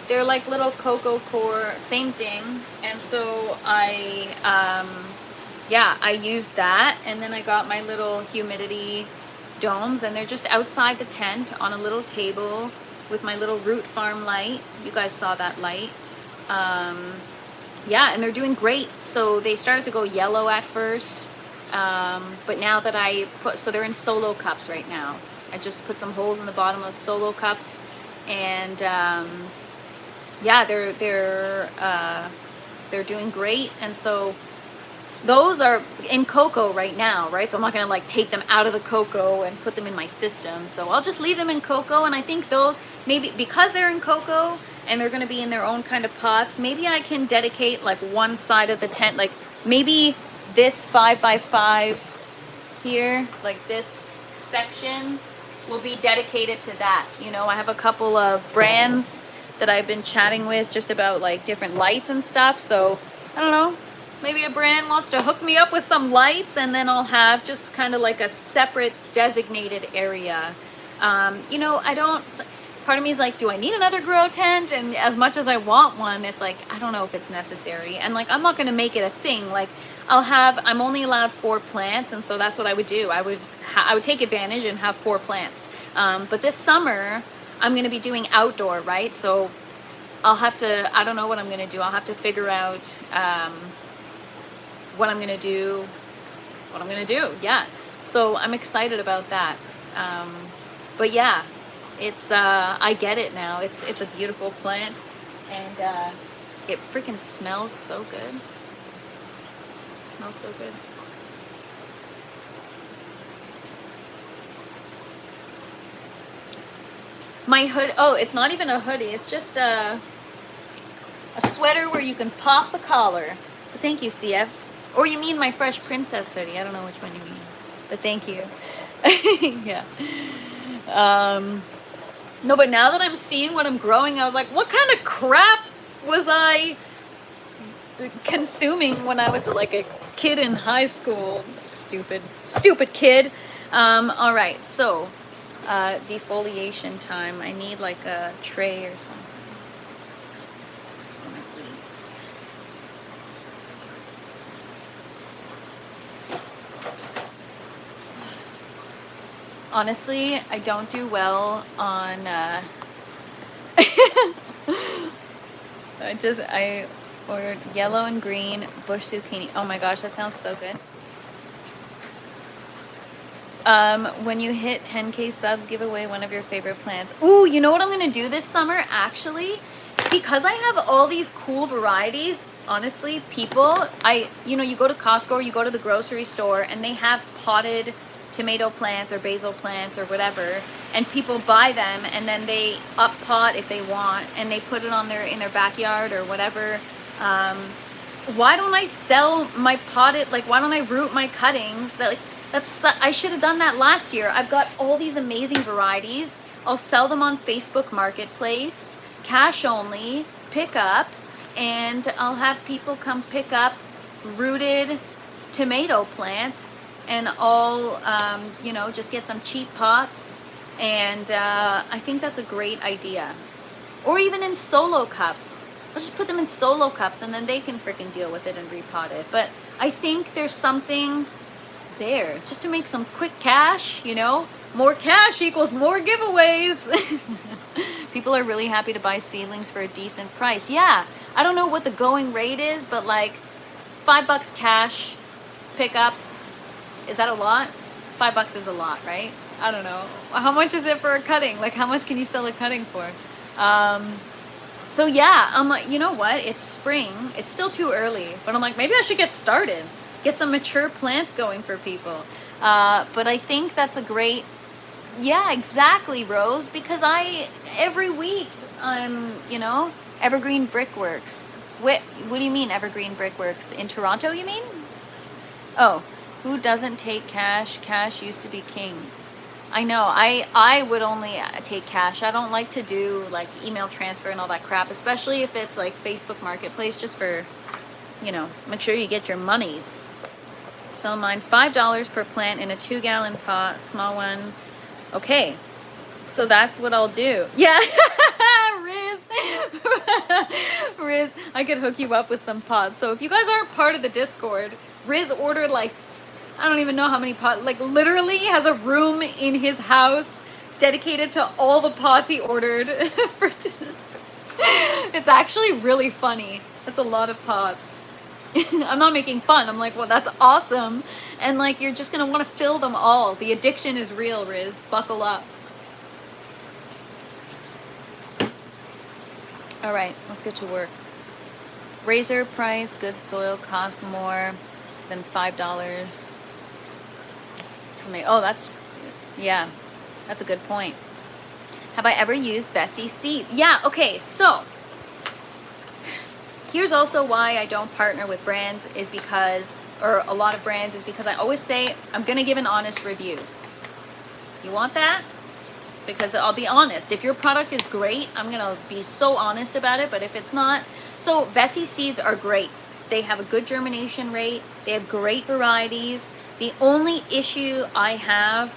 They're like little cocoa core, same thing. And so I used that, and then I got my little humidity domes, and they're just outside the tent on a little table with my little Root Farm light. You guys saw that light. Yeah, and they're doing great. So they started to go yellow at first, but now that so they're in solo cups right now. I just put some holes in the bottom of solo cups, and yeah, they're doing great. And so those are in cocoa right now, right? So I'm not gonna like take them out of the cocoa and put them in my system. So I'll just leave them in cocoa, and I think those, maybe because they're in cocoa and they're gonna be in their own kind of pots, maybe I can dedicate like one side of the tent, like maybe this 5x5 here, like this section will be dedicated to that. I have a couple of brands that I've been chatting with just about like different lights and stuff. So I don't know, maybe a brand wants to hook me up with some lights, and then I'll have just kind of like a separate designated area. Part of me is like, do I need another grow tent? And as much as I want one, it's like, I don't know if it's necessary. And like, I'm not going to make it a thing. Like I'm only allowed 4 plants. And so that's what I would do. I would take advantage and have 4 plants. But this summer I'm going to be doing outdoor, right? So I don't know what I'm going to do. I'll have to figure out what I'm going to do. Yeah. So I'm excited about that. But yeah, it's, I get it now. It's a beautiful plant, and it freaking smells so good. It smells so good. My hood, oh, it's not even a hoodie. It's just a sweater where you can pop the collar. But thank you, CF. Or you mean my Fresh Princess hoodie. I don't know which one you mean. But thank you. Yeah. No, but now that I'm seeing what I'm growing, I was like, what kind of crap was I consuming when I was like a kid in high school? Stupid kid. All right, so defoliation time. I need like a tray or something. Honestly, I don't do well on I ordered yellow and green bush zucchini. Oh my gosh, that sounds so good. When you hit 10K subs, give away one of your favorite plants. Ooh, you know what I'm gonna do this summer actually? Because I have all these cool varieties, honestly, people, you go to Costco or you go to the grocery store and they have potted tomato plants or basil plants or whatever, and people buy them and then they up pot if they want, and they put it on in their backyard or whatever. Why don't I sell my potted, like why don't I root my cuttings? I should have done that last year. I've got all these amazing varieties. I'll sell them on Facebook Marketplace, cash only, pick up, and I'll have people come pick up rooted tomato plants, and I'll, just get some cheap pots. And I think that's a great idea. Or even in solo cups. I'll just put them in solo cups and then they can freaking deal with it and repot it. But I think there's something there just to make some quick cash, More cash equals more giveaways. People are really happy to buy seedlings for a decent price. Yeah, I don't know what the going rate is, but like $5 cash pickup, is that a lot? $5 is a lot, right? I don't know. How much is it for a cutting? Like, how much can you sell a cutting for? So yeah, I'm like, you know what? It's spring. It's still too early, but I'm like, maybe I should get started. Get some mature plants going for people. But I think that's a great, yeah, exactly, Rose, because every week, you know, Evergreen Brickworks. What do you mean Evergreen Brickworks? In Toronto, you mean? Oh, who doesn't take cash? Cash used to be king. I know, I would only take cash. I don't like to do like email transfer and all that crap, especially if it's like Facebook Marketplace, just for, you know, make sure you get your monies. Sell mine $5 per plant in a 2-gallon pot, small one. Okay, so that's what I'll do. Yeah, Riz, Riz, I could hook you up with some pots. So if you guys aren't part of the Discord, Riz ordered like, I don't even know how many pots, like literally has a room in his house dedicated to all the pots he ordered. It's actually really funny. That's a lot of pots. I'm not making fun. I'm like, well, that's awesome. And like, you're just going to want to fill them all. The addiction is real, Riz. Buckle up. All right, let's get to work. Razor price, good soil costs more than $5. Oh, that's, yeah, that's a good point. Have I ever used Vessi seed? Yeah, okay, so here's also why I don't partner with brands is because, or a lot of brands, is because I always say I'm going to give an honest review. You want that? Because I'll be honest. If your product is great, I'm going to be so honest about it. But if it's not, so Vessi seeds are great. They have a good germination rate. They have great varieties. The only issue I have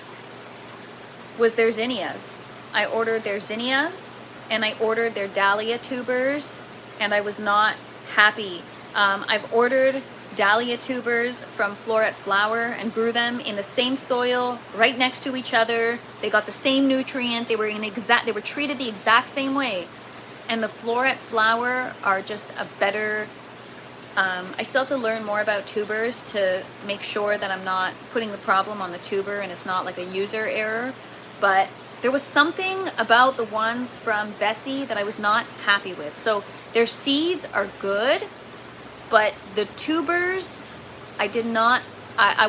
was their zinnias. I ordered their zinnias and I ordered their dahlia tubers and I was not happy. I've ordered dahlia tubers from Floret Flower and grew them in the same soil right next to each other. They got the same nutrient. They were treated the exact same way. And the Floret Flower are just a better, I still have to learn more about tubers to make sure that I'm not putting the problem on the tuber and it's not like a user error. But there was something about the ones from Vessi that I was not happy with. So their seeds are good, but the tubers, I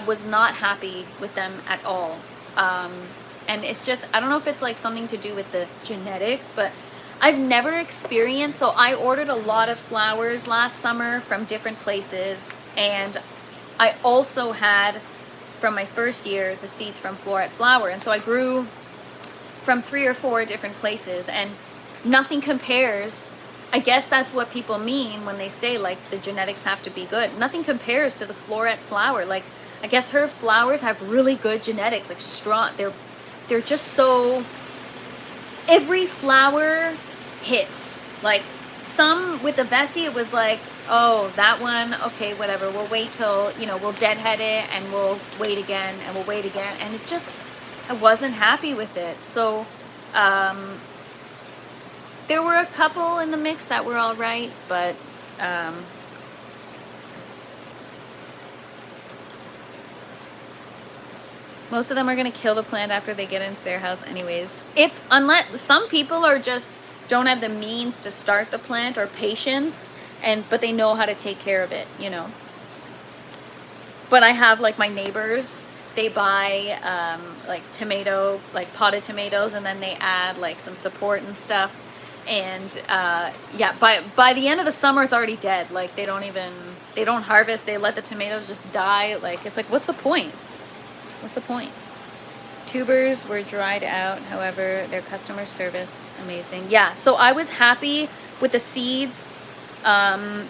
was not happy with them at all. And it's just, I don't know if it's like something to do with the genetics, but I've never experienced, so I ordered a lot of flowers last summer from different places, and I also had, from my first year, the seeds from Floret Flower, and so I grew from 3 or 4 different places, and nothing compares. I guess that's what people mean when they say, like, the genetics have to be good. Nothing compares to the Floret Flower. Like, I guess her flowers have really good genetics, like strong, they're just so, every flower hits. Like some with the Vessi, it was like, oh, that one, okay, whatever, we'll wait till, you know, we'll deadhead it and we'll wait again and we'll wait again, and it just, I wasn't happy with it. So there were a couple in the mix that were all right, but most of them are going to kill the plant after they get into their house anyways. Unless some people are just don't have the means to start the plant or patience, but they know how to take care of it, you know. But I have like my neighbors, they buy like tomato, like potted tomatoes, and then they add like some support and stuff. And yeah, by the end of the summer, it's already dead. Like they don't harvest. They let the tomatoes just die. Like it's like, what's the point? What's the point? Tubers were dried out, however, their customer service, amazing. Yeah, so I was happy with the seeds.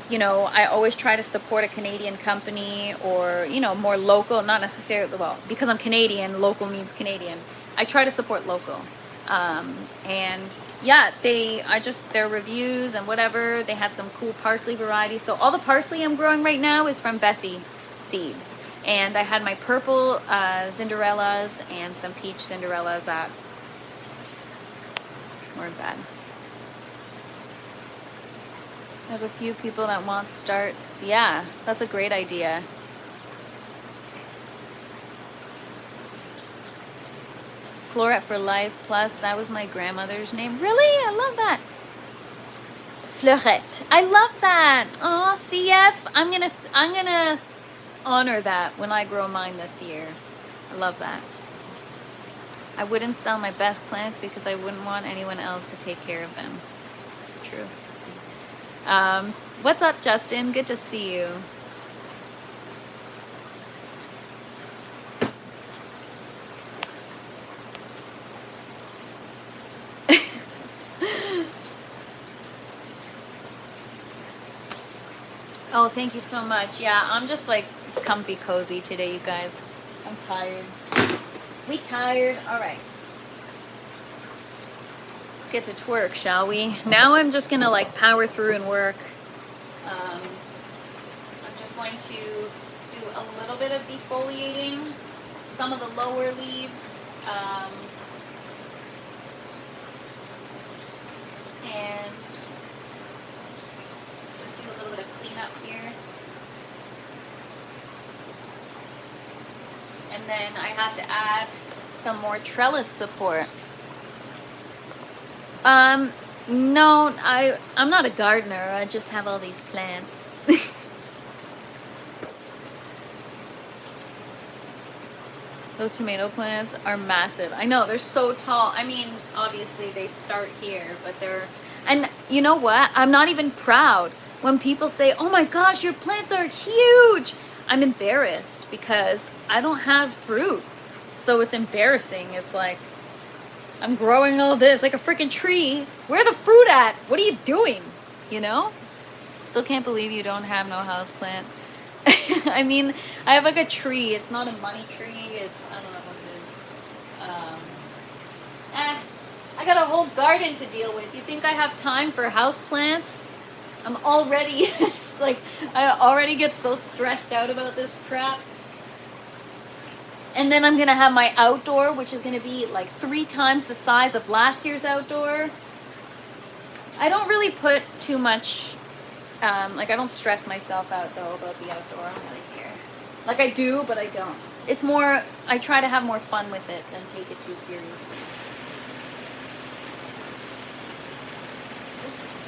You know, I always try to support a Canadian company or, you know, more local, not necessarily, well, because I'm Canadian, local means Canadian. I try to support local. And yeah, their reviews and whatever, they had some cool parsley varieties. So all the parsley I'm growing right now is from Vessi seeds. And I had my purple Cinderellas and some peach Cinderellas that weren't bad. I have a few people that want starts. Yeah, that's a great idea. Floret for Life Plus, that was my grandmother's name. Really? I love that. Fleurette. I love that. Oh, CF. I'm gonna honor that when I grow mine this year. I love that. I wouldn't sell my best plants because I wouldn't want anyone else to take care of them. True. What's up, Justin? Good to see you. Oh, thank you so much. Yeah, I'm just like comfy cozy today, you guys. I'm tired. We tired. All right. Let's get to twerk, shall we? Now I'm just gonna like power through and work. I'm just going to do a little bit of defoliating some of the lower leaves, and just do a little bit of cleanup here. And then I have to add some more trellis support. No, I'm not a gardener. I just have all these plants. Those tomato plants are massive. I know, they're so tall. I mean, obviously they start here, but they're... And you know what? I'm not even proud. When people say, oh my gosh, your plants are huge, I'm embarrassed because I don't have fruit. So it's embarrassing. It's like, I'm growing all this like a freaking tree. Where the fruit at? What are you doing? You know? Still can't believe you don't have no house plant. I mean, I have like a tree. It's not a money tree. It's, I don't know what it is. I got a whole garden to deal with. You think I have time for house plants? I'm already, like, I already get so stressed out about this crap. And then I'm going to have my outdoor, which is going to be like 3 times the size of last year's outdoor. I don't really put too much, like I don't stress myself out though about the outdoor. I don't really care. Like I do, but I don't. It's more, I try to have more fun with it than take it too seriously. Oops.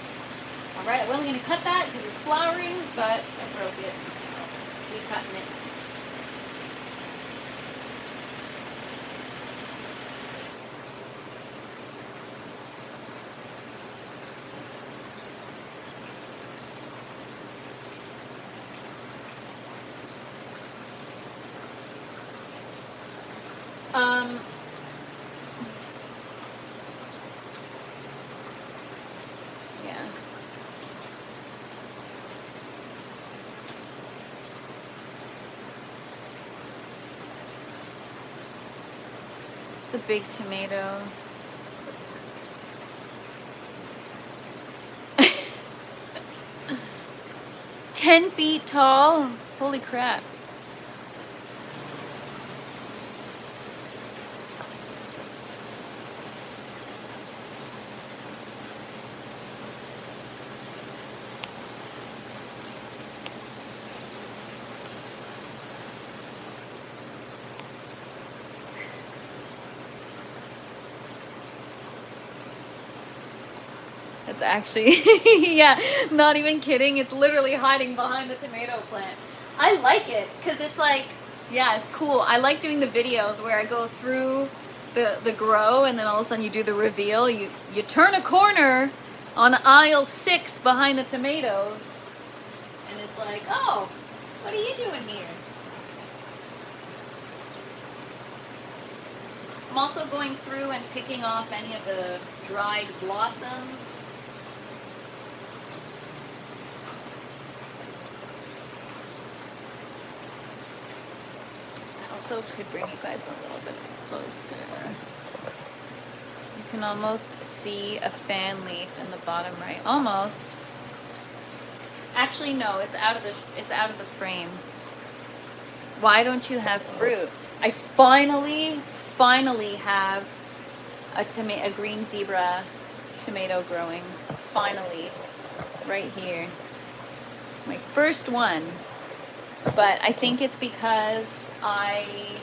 All right, we're only going to cut that because it's flowering, but I broke it, so we're cutting it. Yeah. It's a big tomato. "10 feet tall? Holy crap. It's actually, yeah, not even kidding. It's literally hiding behind the tomato plant. I like it because it's like, yeah, it's cool. I like doing the videos where I go through the grow and then all of a sudden you do the reveal. You turn a corner on aisle 6 behind the tomatoes and it's like, oh, what are you doing here? I'm also going through and picking off any of the dried blossoms. Also could bring you guys a little bit closer. You can almost see a fan leaf in the bottom right. Almost. Actually, no, it's out of the frame. Why don't you have fruit? I finally have a green zebra tomato growing. Finally, right here. My first one. But I think it's because I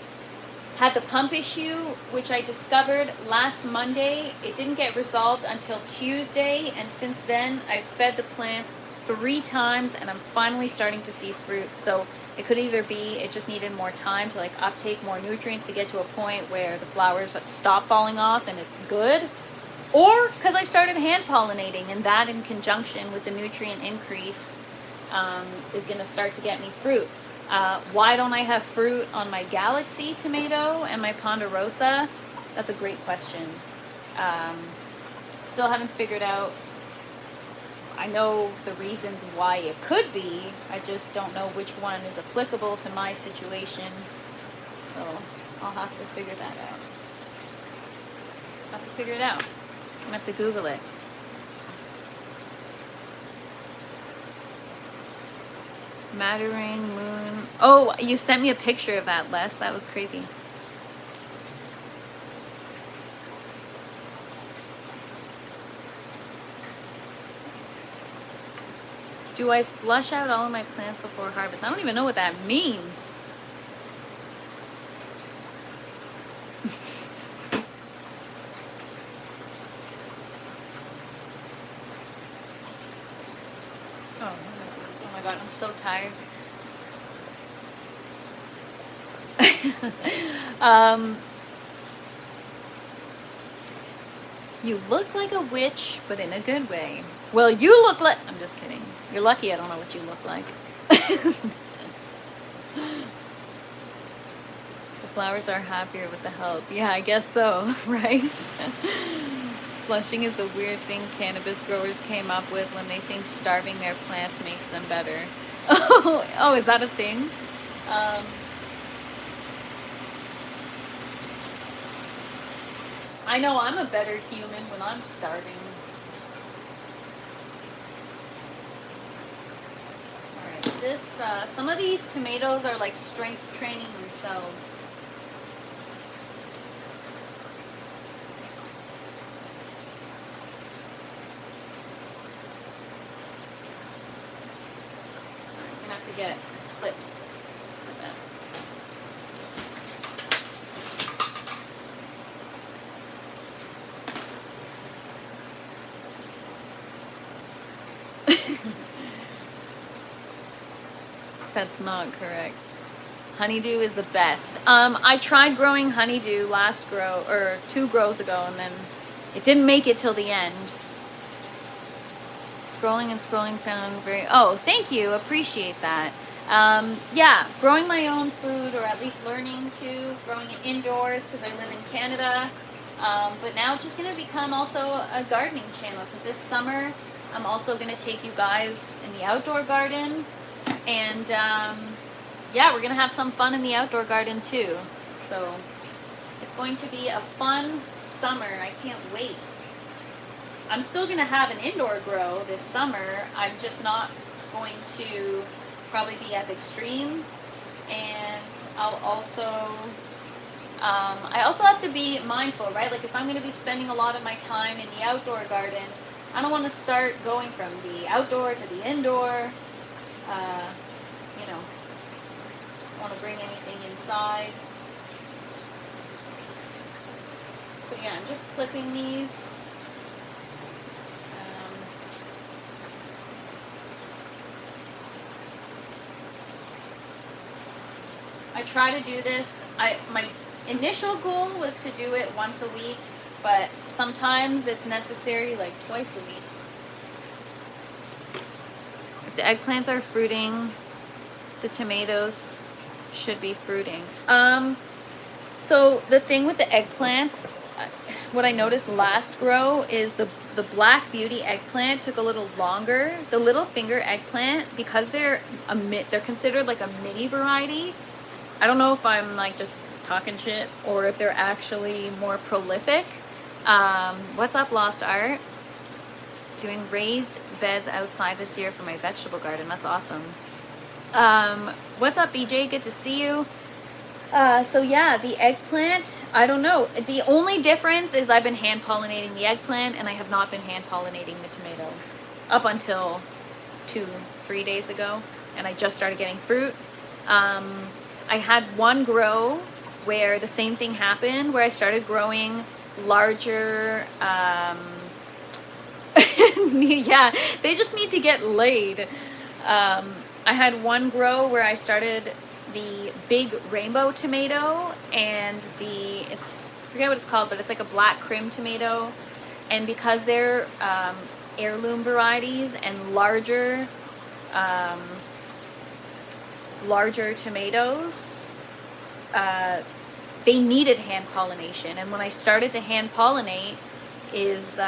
had the pump issue, which I discovered last Monday. It didn't get resolved until Tuesday, and since then I've fed the plants 3 times and I'm finally starting to see fruit. So it could either be it just needed more time to like uptake more nutrients to get to a point where the flowers stop falling off and it's good, or because I started hand pollinating, and that in conjunction with the nutrient increase is going to start to get me fruit. Why don't I have fruit on my Galaxy tomato and my Ponderosa? That's a great question. Still haven't figured out. I know the reasons why it could be. I just don't know which one is applicable to my situation. So I'll have to figure that out. I'm going to have to Google it. Mattering moon. Oh, you sent me a picture of that, Les. That was crazy. Do I flush out all of my plants before harvest? I don't even know what that means. Oh my God, I'm so tired. You look like a witch, but in a good way. Well, you look like... I'm just kidding. You're lucky I don't know what you look like. The flowers are happier with the help. Yeah, I guess so, right? Flushing is the weird thing cannabis growers came up with when they think starving their plants makes them better. Oh, is that a thing? I know I'm a better human when I'm starving. Alright, this, some of these tomatoes are like strength training themselves. I'm gonna have to get a clip for that. That's not correct. Honeydew is the best. I tried growing honeydew last grow, or 2 grows ago, and then it didn't make it till the end. Scrolling and scrolling found very... Oh, thank you. Appreciate that. Yeah, growing my own food, or at least learning to, growing it indoors because I live in Canada. But now it's just going to become also a gardening channel, because this summer I'm also going to take you guys in the outdoor garden. And yeah, we're going to have some fun in the outdoor garden too. So it's going to be a fun summer. I can't wait. I'm still going to have an indoor grow this summer. I'm just not going to probably be as extreme. And I'll also, I also have to be mindful, right? Like if I'm going to be spending a lot of my time in the outdoor garden, I don't want to start going from the outdoor to the indoor. You know, don't want to bring anything inside. So yeah, I'm just clipping these. I try to do this. My initial goal was to do it once a week, but sometimes it's necessary like twice a week. If the eggplants are fruiting, the tomatoes should be fruiting. So the thing with the eggplants, what I noticed last grow is the Black Beauty eggplant took a little longer. The little finger eggplant, because they're considered like a mini variety. I don't know if I'm like just talking shit or if they're actually more prolific. What's up, Lost Art? Doing raised beds outside this year for my vegetable garden. That's awesome. What's up, BJ? Good to see you. So yeah, the eggplant, I don't know. The only difference is I've been hand pollinating the eggplant and I have not been hand pollinating the tomato up until 2-3 days ago, and I just started getting fruit. I had one grow where the same thing happened, where I started growing larger, yeah, they just need to get laid. I had one grow where I started the big rainbow tomato and it's, I forget what it's called, but it's like a black crim tomato. And because they're heirloom varieties and larger tomatoes, they needed hand pollination. And when I started to hand pollinate is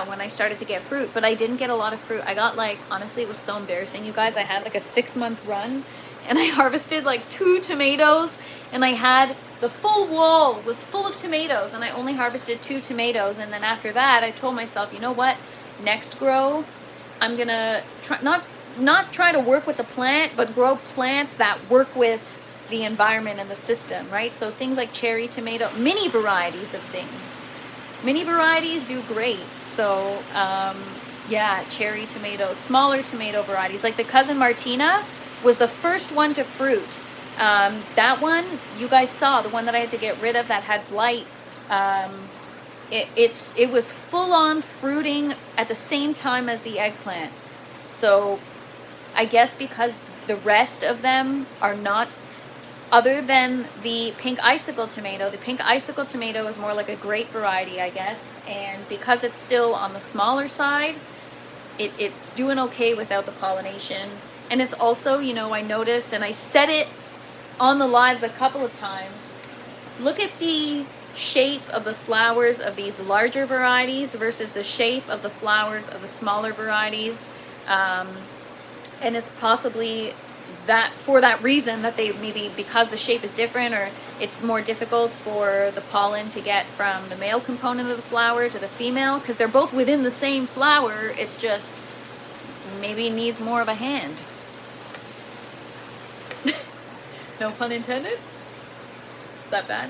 when I started to get fruit. But I didn't get a lot of fruit. I got, like, honestly, it was so embarrassing, you guys. I had like a 6-month run and I harvested like 2 tomatoes and I had the full wall was full of tomatoes and I only harvested 2 tomatoes. And then after that I told myself, you know what, next grow I'm gonna try not try to work with the plant, but grow plants that work with the environment and the system, right? So things like cherry tomato, mini varieties of things. Mini varieties do great. So yeah, cherry tomatoes, smaller tomato varieties, like the Cousin Martina was the first one to fruit. That one you guys saw, the one that I had to get rid of that had blight. It was full on fruiting at the same time as the eggplant. So I guess because the rest of them are not, other than the pink icicle tomato. The pink icicle tomato is more like a grape variety, I guess. And because it's still on the smaller side, it's doing okay without the pollination. And it's also, you know, I noticed, and I said it on the lives a couple of times, look at the shape of the flowers of these larger varieties versus the shape of the flowers of the smaller varieties. And it's possibly that for that reason that they maybe, because the shape is different, or it's more difficult for the pollen to get from the male component of the flower to the female, because they're both within the same flower. It's just maybe needs more of a hand. No pun intended. Is that bad?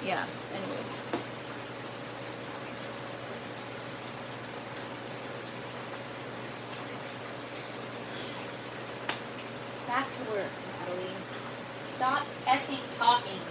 Yeah, anyways. Back to work, Natalie. Stop effing talking.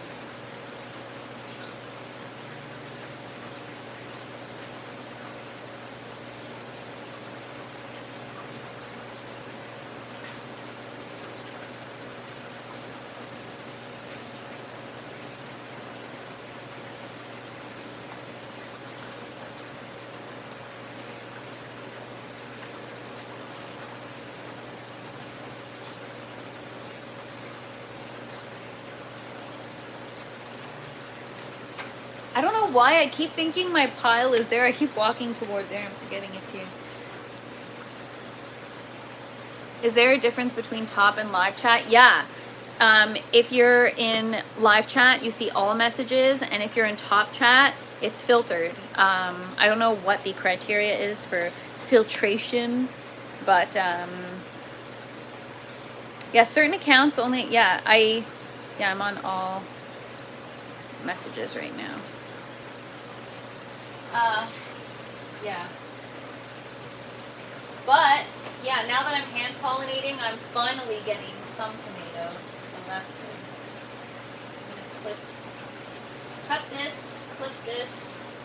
I don't know why I keep thinking my pile is there. I keep walking toward there and forgetting it's here. Is there a difference between top and live chat? Yeah. If you're in live chat, you see all messages, and if you're in top chat, it's filtered. I don't know what the criteria is for filtration, but yeah, certain accounts only. Yeah, I'm on all messages right now. Yeah. But yeah, now that I'm hand pollinating, I'm finally getting some tomato, so that's good. I'm gonna cut this, clip this.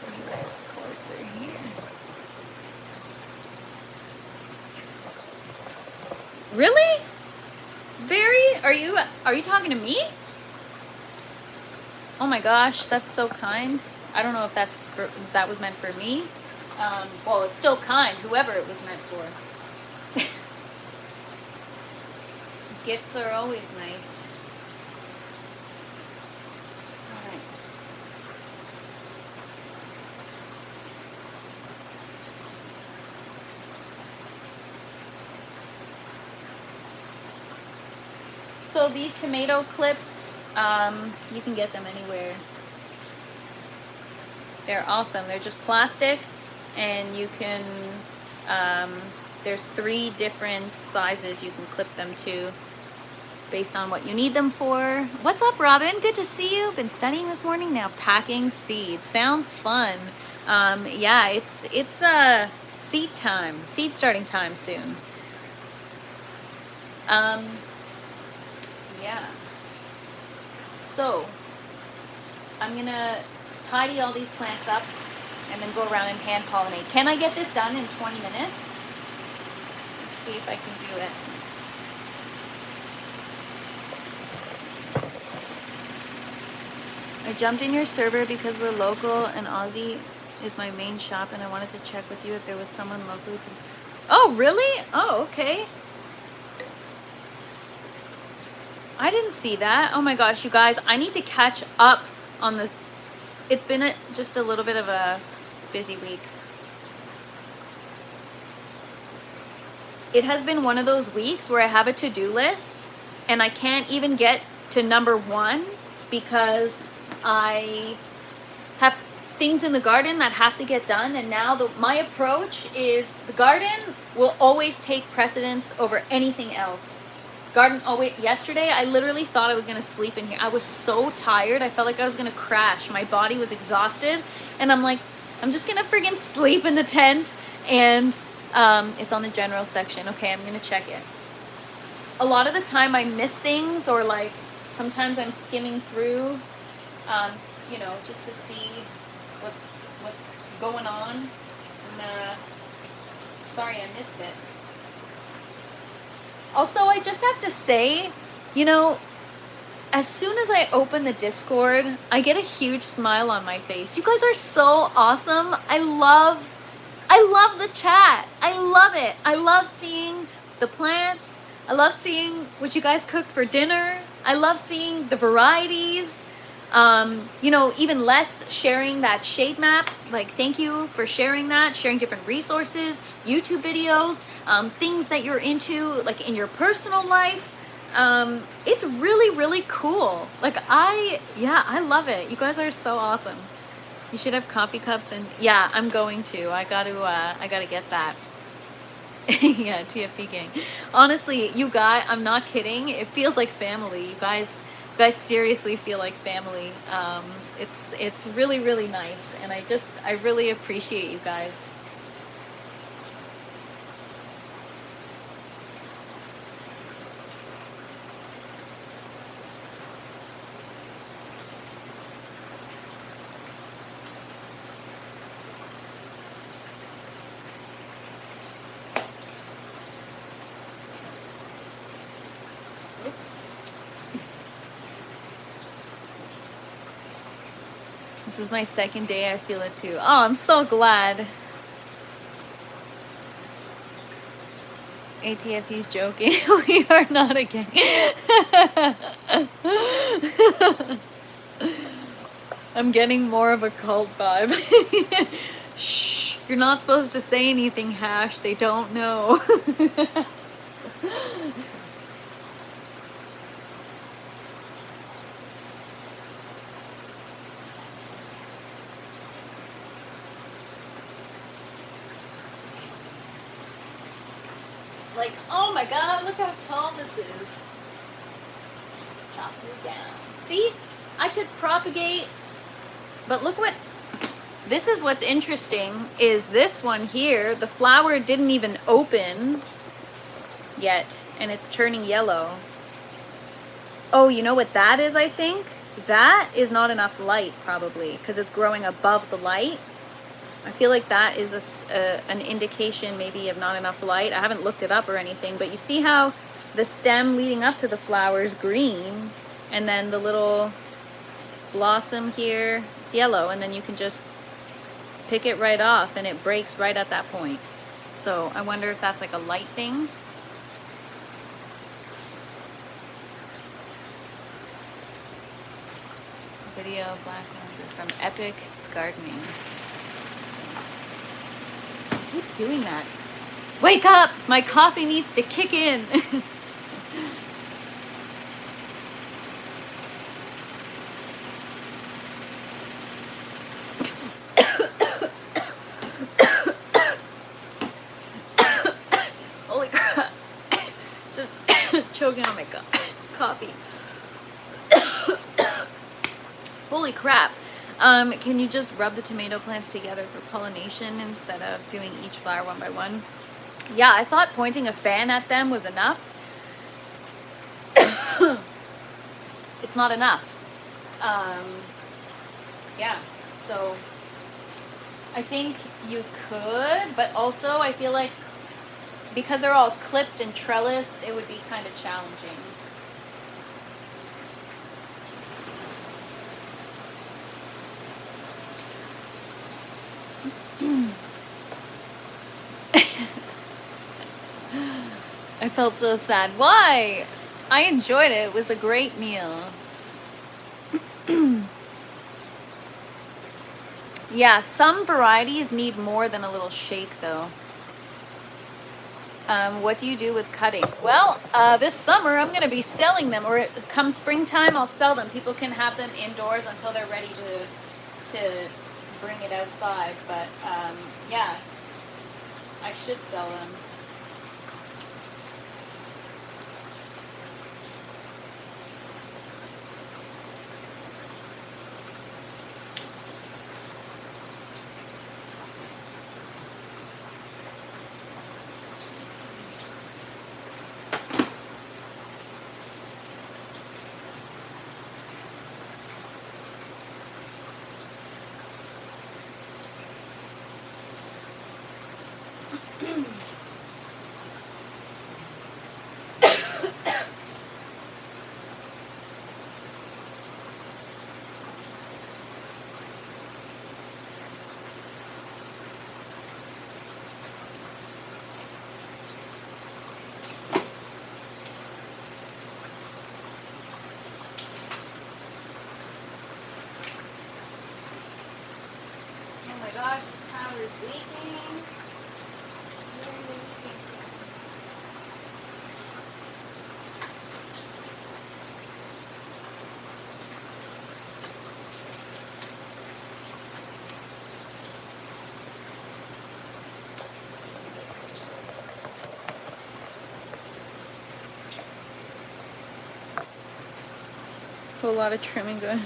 Bring you guys closer here. Really? Barry, are you talking to me? Oh my gosh, that's so kind. I don't know if that was meant for me. Well, it's still kind, whoever it was meant for. Gifts are always nice. All right. So these tomato clips, you can get them anywhere. They're awesome. They're just plastic, and you can, there's 3 different sizes you can clip them to based on what you need them for. What's up, Robin? Good to see you. Been studying this morning, now packing seeds. Sounds fun. Yeah, it's seed time, seed starting time soon. Yeah. So I'm gonna tidy all these plants up and then go around and hand pollinate. Can I get this done in 20 minutes? Let's see if I can do it. I jumped in your server because we're local and Aussie is my main shop, and I wanted to check with you if there was someone locally. Oh, really? Oh, okay. I didn't see that. Oh my gosh, you guys, I need to catch up on the... It's been just a little bit of a busy week. It has been one of those weeks where I have a to-do list and I can't even get to number 1 because I have things in the garden that have to get done. And now my approach is the garden will always take precedence over anything else. Garden, oh wait, yesterday I literally thought I was gonna sleep in here. I was so tired, I felt like I was gonna crash. My body was exhausted, and I'm like, I'm just gonna friggin' sleep in the tent. And it's on the general section. Okay, I'm gonna check it. A lot of the time I miss things, or like sometimes I'm skimming through, you know, just to see what's going on. And sorry I missed it. Also, I just have to say, you know, as soon as I open the Discord, I get a huge smile on my face. You guys are so awesome. I love the chat. I love it. I love seeing the plants. I love seeing what you guys cook for dinner. I love seeing the varieties. You know, even less sharing that shade map. Like, thank you for sharing that, sharing different resources, YouTube videos, things that you're into, like in your personal life. It's really, really cool. Like, I love it. You guys are so awesome. You should have coffee cups, and yeah, I'm going to. I gotta get that. Yeah, TFP gang. Honestly, you guys, I'm not kidding. It feels like family. You guys seriously feel like family. It's really, really nice, and I really appreciate you guys. This is my second day. I feel it too. Oh, I'm so glad. ATF, he's joking. We are not a gang. I'm getting more of a cult vibe. Shh, you're not supposed to say anything, Hash. They don't know. Like, oh my god, look how tall this is. Chop it down. See? I could propagate, but look what, this is what's interesting, is this one here, the flower didn't even open yet, and it's turning yellow. Oh, you know what that is, I think? That is not enough light, probably, because it's growing above the light. I feel like that is an indication maybe of not enough light. I haven't looked it up or anything, but you see how the stem leading up to the flower is green, and then the little blossom here, it's yellow, and then you can just pick it right off and it breaks right at that point. So I wonder if that's like a light thing. Video Black Ones from Epic Gardening. Keep doing that. Wake up! My coffee needs to kick in. choking on my coffee. Holy crap. Can you just rub the tomato plants together for pollination instead of doing each flower one by one? Yeah, I thought pointing a fan at them was enough. It's not enough. Yeah, so I think you could, but also I feel like because they're all clipped and trellised, it would be kind of challenging. I felt so sad. Why? I enjoyed it. It was a great meal. Yeah, some varieties need more than a little shake though. What do you do with cuttings? Well, this summer I'm going to be selling them, or come springtime I'll sell them. People can have them indoors until they're ready to bring it outside. But yeah, I should sell them. Oh my gosh, the tower is leaking. A lot of trimming going.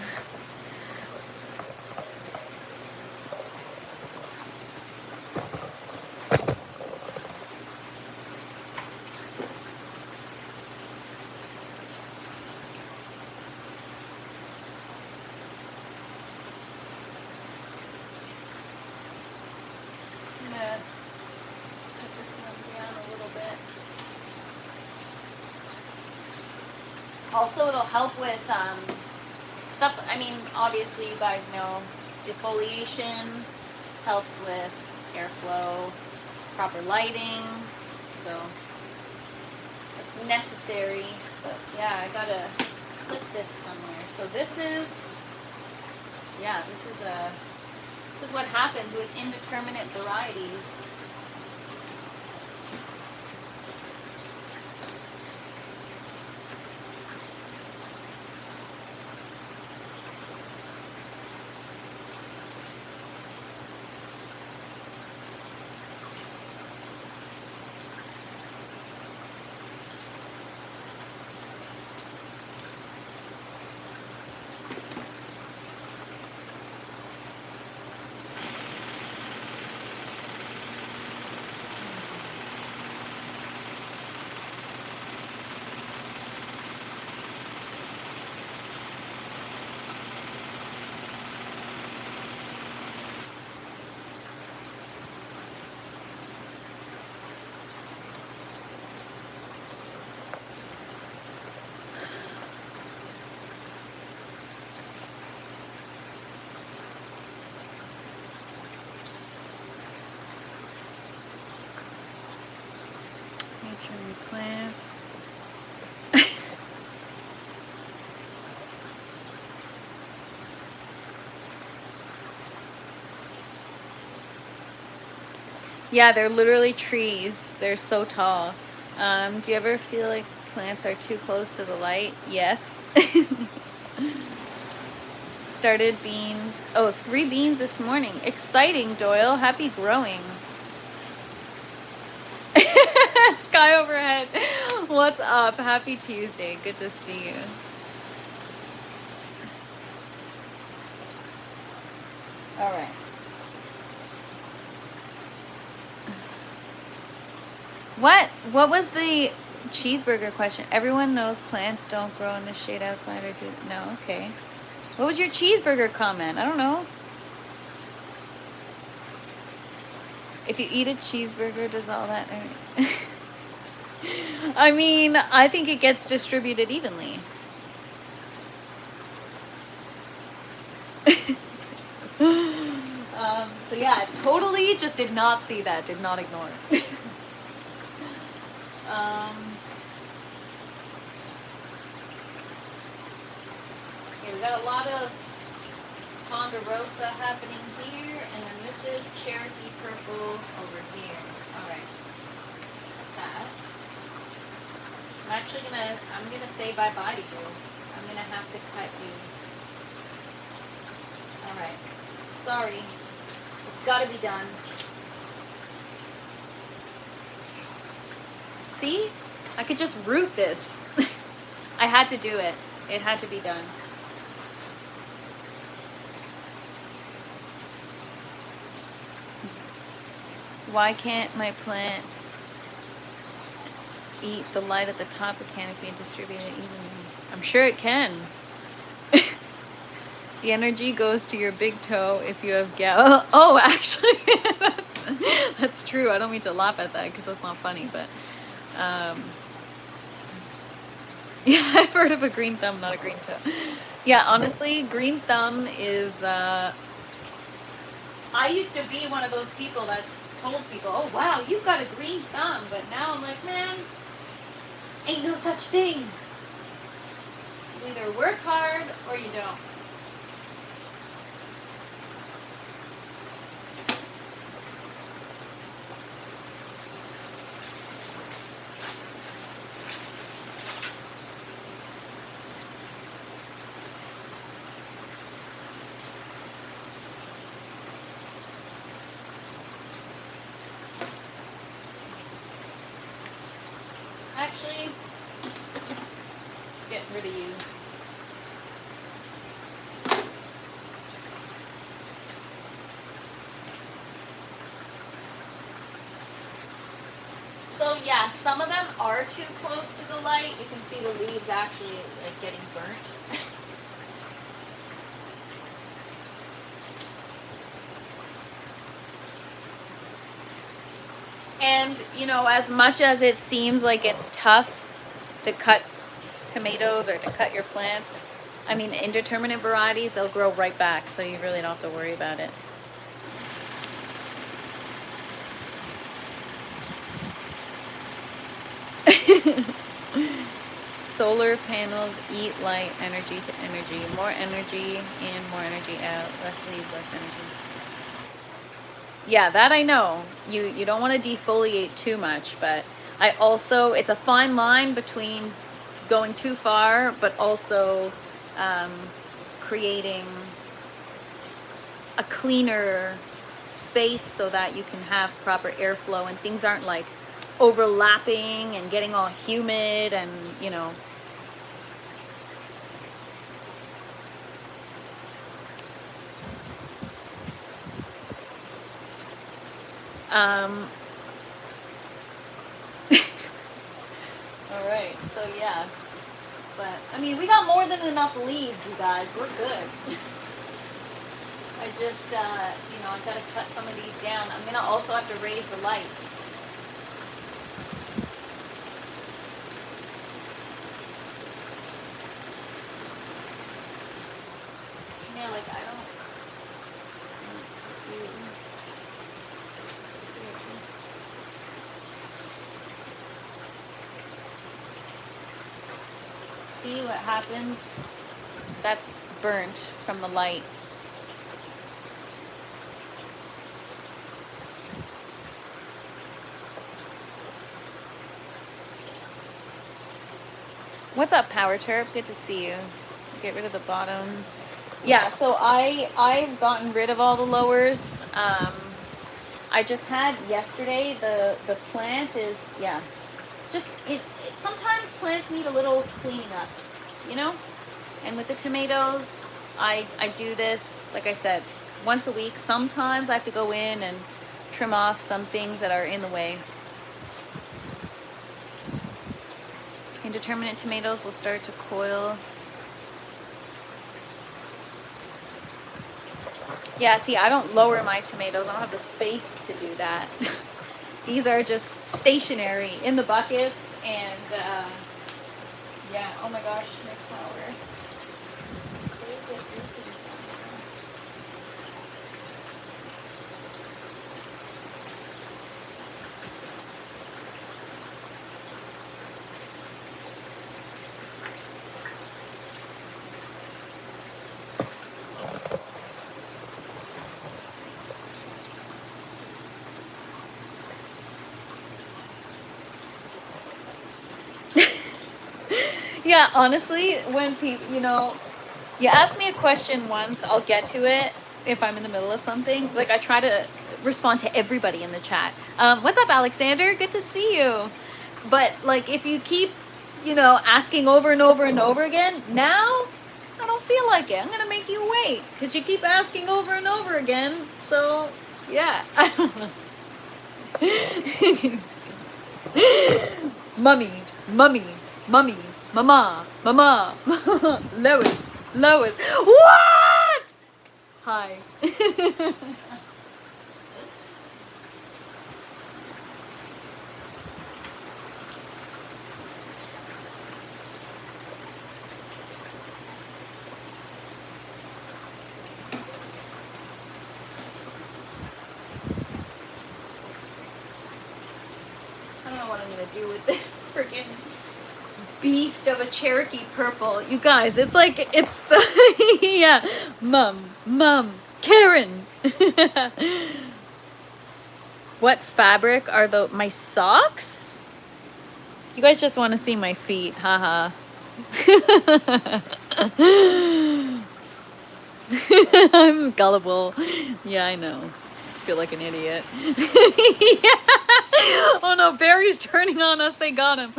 I'm gonna put this one down a little bit. Also, it'll help with stuff. I mean, obviously, you guys know defoliation helps with airflow, proper lighting, so it's necessary. But yeah, I gotta clip this somewhere. So this is, yeah, this is what happens with indeterminate varieties. Plants. Yeah, they're literally trees. They're so tall. Do you ever feel like plants are too close to the light? Yes. Started beans. Oh, 3 beans this morning. Exciting, Doyle. Happy growing. Sky overhead. What's up? Happy Tuesday. Good to see you. All right. What was the cheeseburger question? Everyone knows plants don't grow in the shade outside or do no, okay. What was your cheeseburger comment? I don't know. If you eat a cheeseburger, does all that I mean, I think it gets distributed evenly. So yeah, totally just did not see that, did not ignore it. Okay, we got a lot of Ponderosa happening here, and then this is Cherokee Purple over here. Alright. That. I'm gonna say bye-bye to you. I'm gonna have to cut you. Alright. Sorry. It's gotta be done. See? I could just root this. I had to do it. It had to be done. Why can't my plant eat the light at the top of the canopy and distribute it evenly? I'm sure it can. The energy goes to your big toe if you have gout. Oh, actually, that's true. I don't mean to laugh at that because that's not funny, but yeah, I've heard of a green thumb, not a green toe. Yeah, honestly, green thumb is. I used to be one of those people that's told people, "Oh wow, you've got a green thumb," but now I'm like, man, ain't no such thing. You either work hard or you don't. Actually, get rid of you. So yeah, some of them are too close to the light. You can see the leaves actually like getting burnt. And, you know, as much as it seems like it's tough to cut tomatoes or to cut your plants, I mean, indeterminate varieties, they'll grow right back, so you really don't have to worry about it. Solar panels eat light, energy to energy. More energy in, more energy out. Less leaves, less energy. Yeah, that I know. You don't want to defoliate too much, but I also, it's a fine line between going too far, but also creating a cleaner space so that you can have proper airflow and things aren't like overlapping and getting all humid and, you know. All right, so yeah, but I mean, we got more than enough leaves, you guys. We're good. I just, you know, I gotta cut some of these down. I'm gonna also have to raise the lights. Yeah, like I don't. See what happens? That's burnt from the light. What's up, Power Turp? Good to see you. Get rid of the bottom. Yeah, so I've gotten rid of all the lowers. I I just had yesterday. The plant is, yeah, just it sometimes plants need a little cleaning up, you know. And with the tomatoes, I do this, like I said, once a week. Sometimes I have to go in and trim off some things that are in the way. Indeterminate tomatoes will start to coil. Yeah, see, I don't lower my tomatoes. I don't have the space to do that. These are just stationary in the buckets, and yeah, oh my gosh, snake flower. Yeah, honestly, when people, you know, you ask me a question once, I'll get to it if I'm in the middle of something. Like, I try to respond to everybody in the chat. What's up, Alexander? Good to see you. But, like, if you keep, you know, asking over and over and over again, now I don't feel like it. I'm going to make you wait because you keep asking over and over again. So, yeah, I don't know. Mummy, mummy, mummy. Mama, mama, Lois, Lois. What? Hi. I don't know what I'm gonna do with this freaking beast of a Cherokee purple. You guys, it's like, it's, yeah. Mum, Karen. What fabric are my socks? You guys just want to see my feet, haha. I'm gullible. Yeah, I know. Feel like an idiot. Yeah. Oh no, Barry's turning on us. They got him.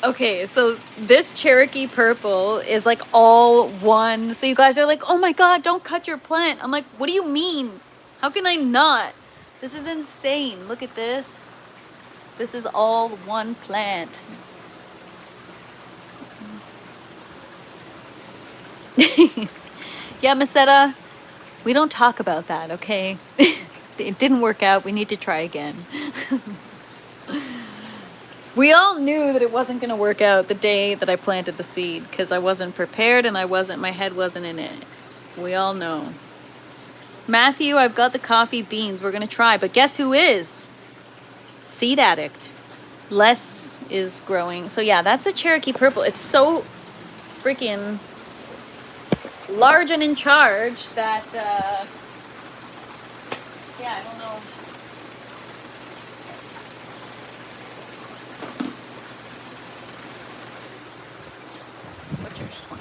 Okay, so this Cherokee purple is like all one. So you guys are like, oh my God, don't cut your plant. I'm like, what do you mean? How can I not? This is insane. Look at this. This is all one plant. Yeah, Masetta, we don't talk about that, okay? It didn't work out. We need to try again. We all knew that it wasn't going to work out the day that I planted the seed because I wasn't prepared and my head wasn't in it. We all know. Matthew, I've got the coffee beans. We're going to try. But guess who is? Seed addict. Les is growing. So yeah, that's a Cherokee purple. It's so freaking large and in charge that, yeah, I don't know. Butcher's twine.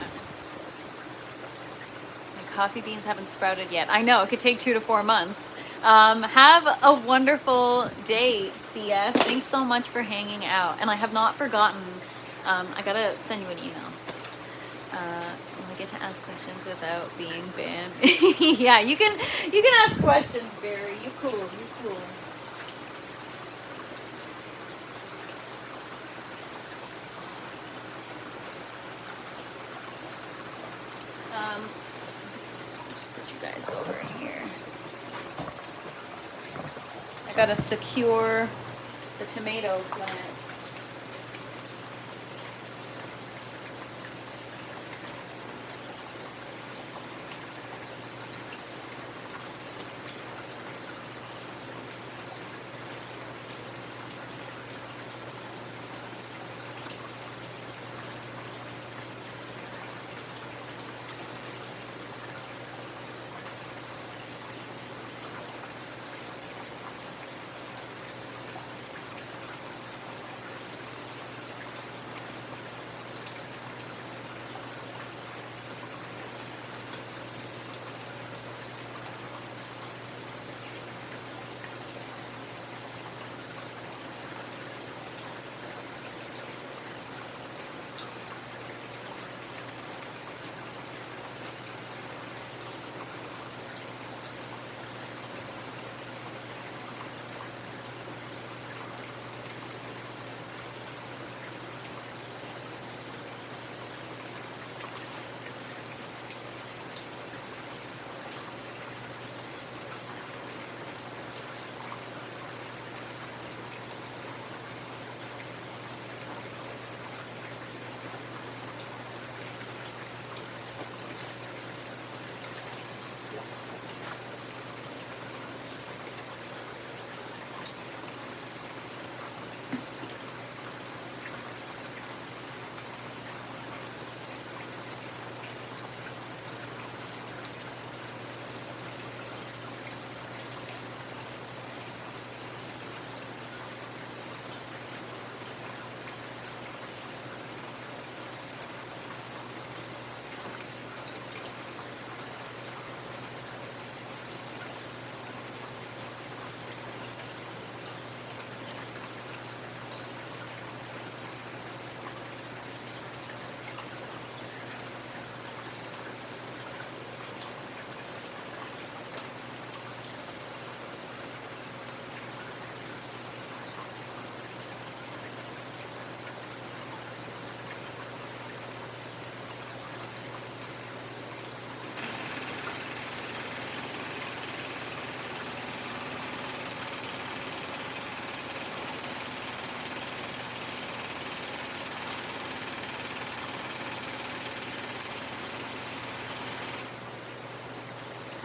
My coffee beans haven't sprouted yet. I know, it could take 2 to 4 months. Have a wonderful day, CF. Thanks so much for hanging out. And I have not forgotten, I gotta send you an email. I get to ask questions without being banned. Yeah, you can ask questions, Barry. You cool. Just put you guys over here. I gotta secure the tomato plant.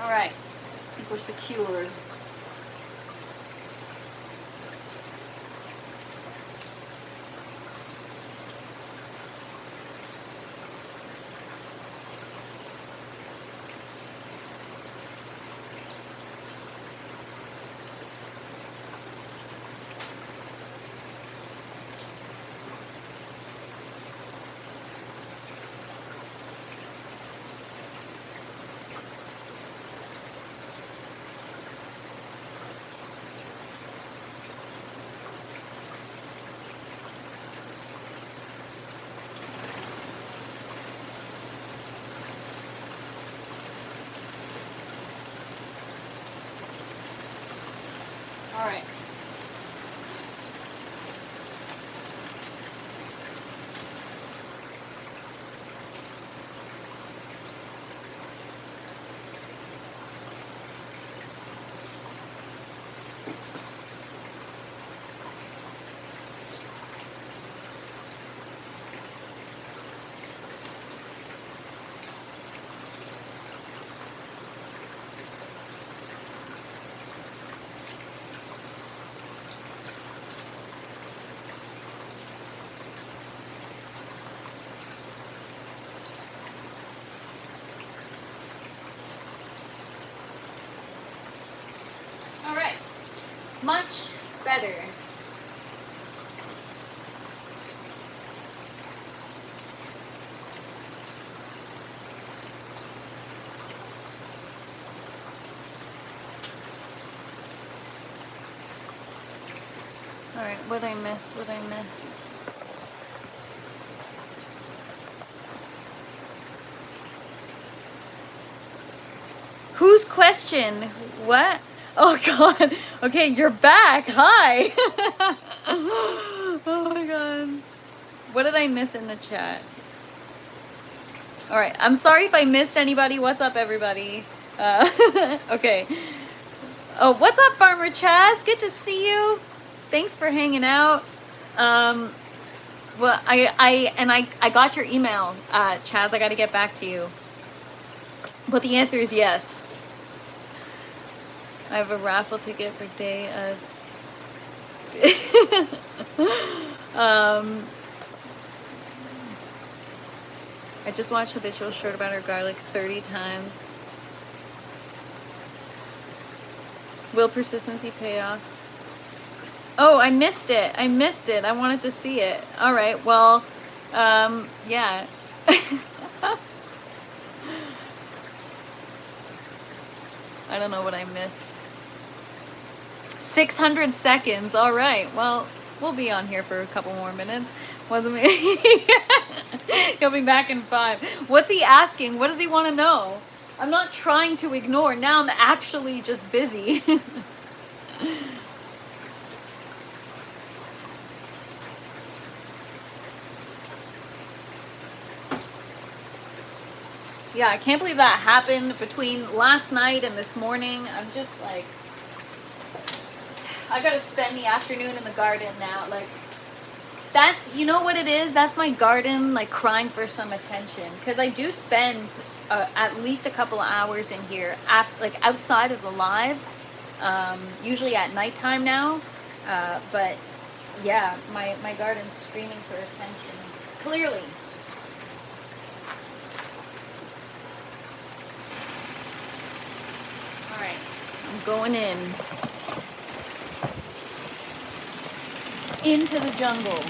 All right, I think we're secured. All right. All right. Much better. All right, what'd I miss? What'd I miss? Whose question? What? Oh God. Okay, you're back. Hi. Oh my God. What did I miss in the chat? All right. I'm sorry if I missed anybody. What's up, everybody? Okay. Oh, what's up, Farmer Chaz? Good to see you. Thanks for hanging out. Well, I got your email, Chaz. I got to get back to you. But the answer is yes. I have a raffle ticket for day of. I just watched Habitual Short about her garlic 30 times. Will persistency pay off? Oh, I missed it. I missed it. I wanted to see it. All right. Well, yeah. I don't know what I missed. 600 seconds. All right. Well, we'll be on here for a couple more minutes. Wasn't me? He'll be back in 5. What's he asking? What does he want to know? I'm not trying to ignore. Now I'm actually just busy. Yeah, I can't believe that happened between last night and this morning. I'm just like, I gotta spend the afternoon in the garden now. Like, that's, you know what it is? That's my garden, like, crying for some attention. Because I do spend at least a couple of hours in here, like outside of the lives, usually at nighttime now. But yeah, my garden's screaming for attention, clearly. All right, I'm going into the jungle.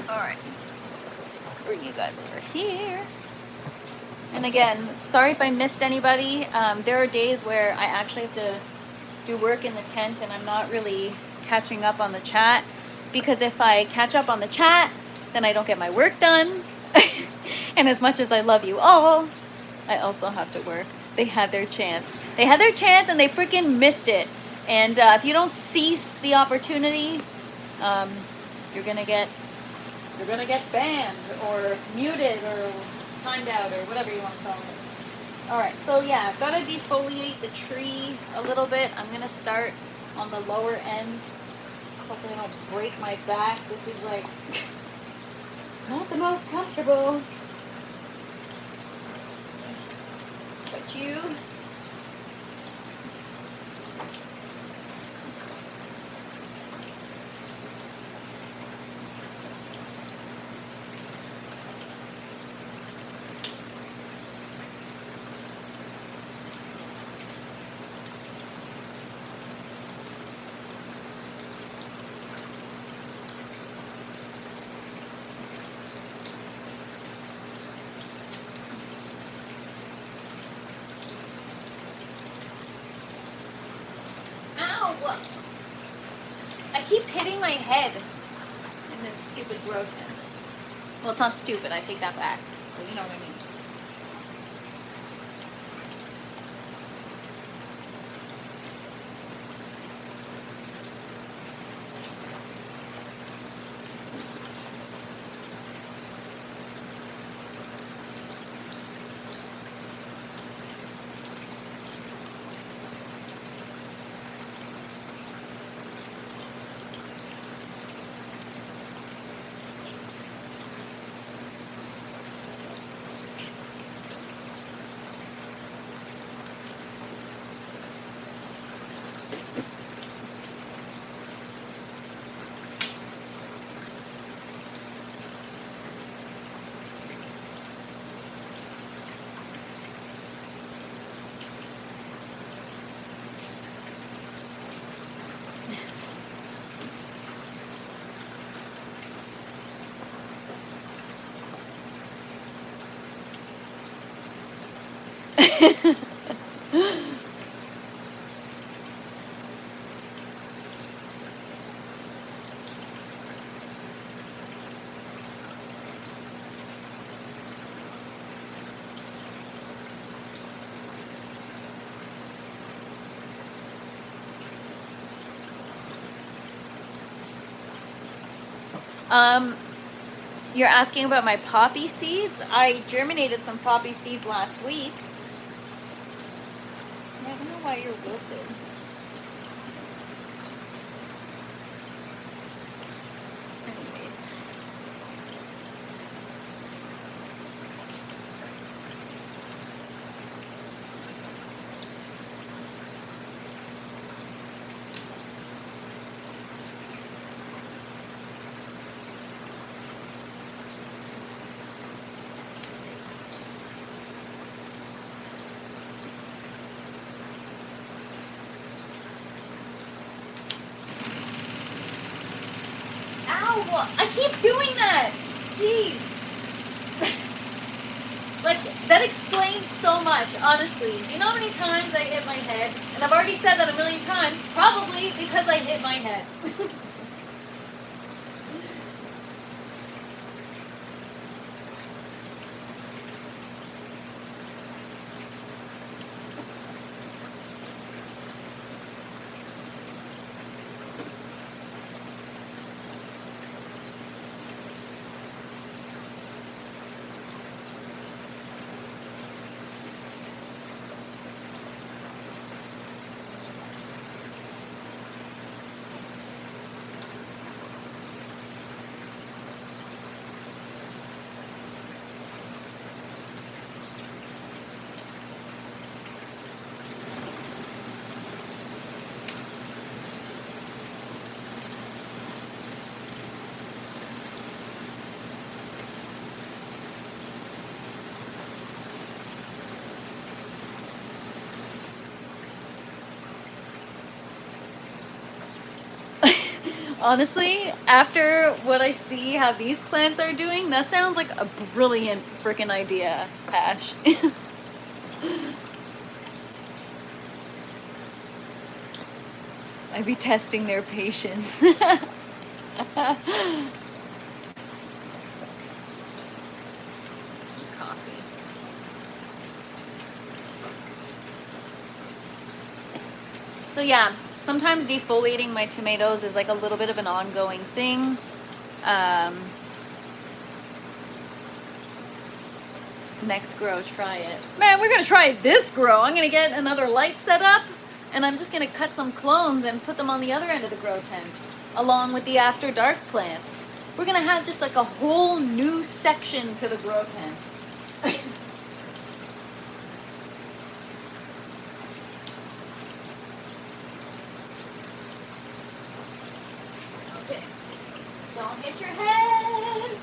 All right, bring you guys over here. And again, sorry if I missed anybody. There are days where I actually have to do work in the tent and I'm not really catching up on the chat, because if I catch up on the chat, then I don't get my work done. And as much as I love you all, I also have to work. They had their chance. They had their chance and they freaking missed it. And if you don't seize the opportunity, you're gonna get banned or muted or timed out or whatever you want to call it. All right, so yeah, I've got to defoliate the tree a little bit. I'm gonna start on the lower end. Hopefully I don't break my back. This is like not the most comfortable. But you. I keep hitting my head in this stupid grow tent. Well, it's not stupid. I take that back. But you know what I mean. You're asking about my poppy seeds? I germinated some poppy seeds last week. Yeah, I don't know why you're wilted. Anyways. I keep doing that. Jeez. Like, that explains so much, honestly. Do you know how many times I hit my head? And I've already said that a million times, probably because I hit my head. Honestly, after what I see how these plants are doing, that sounds like a brilliant freaking idea, Ash. I'd be testing their patience. Coffee. So yeah, sometimes defoliating my tomatoes is like a little bit of an ongoing thing. Next grow, try it. Man, we're gonna try this grow. I'm gonna get another light set up, and I'm just gonna cut some clones and put them on the other end of the grow tent, along with the after dark plants. We're gonna have just like a whole new section to the grow tent. Okay, don't hit your head.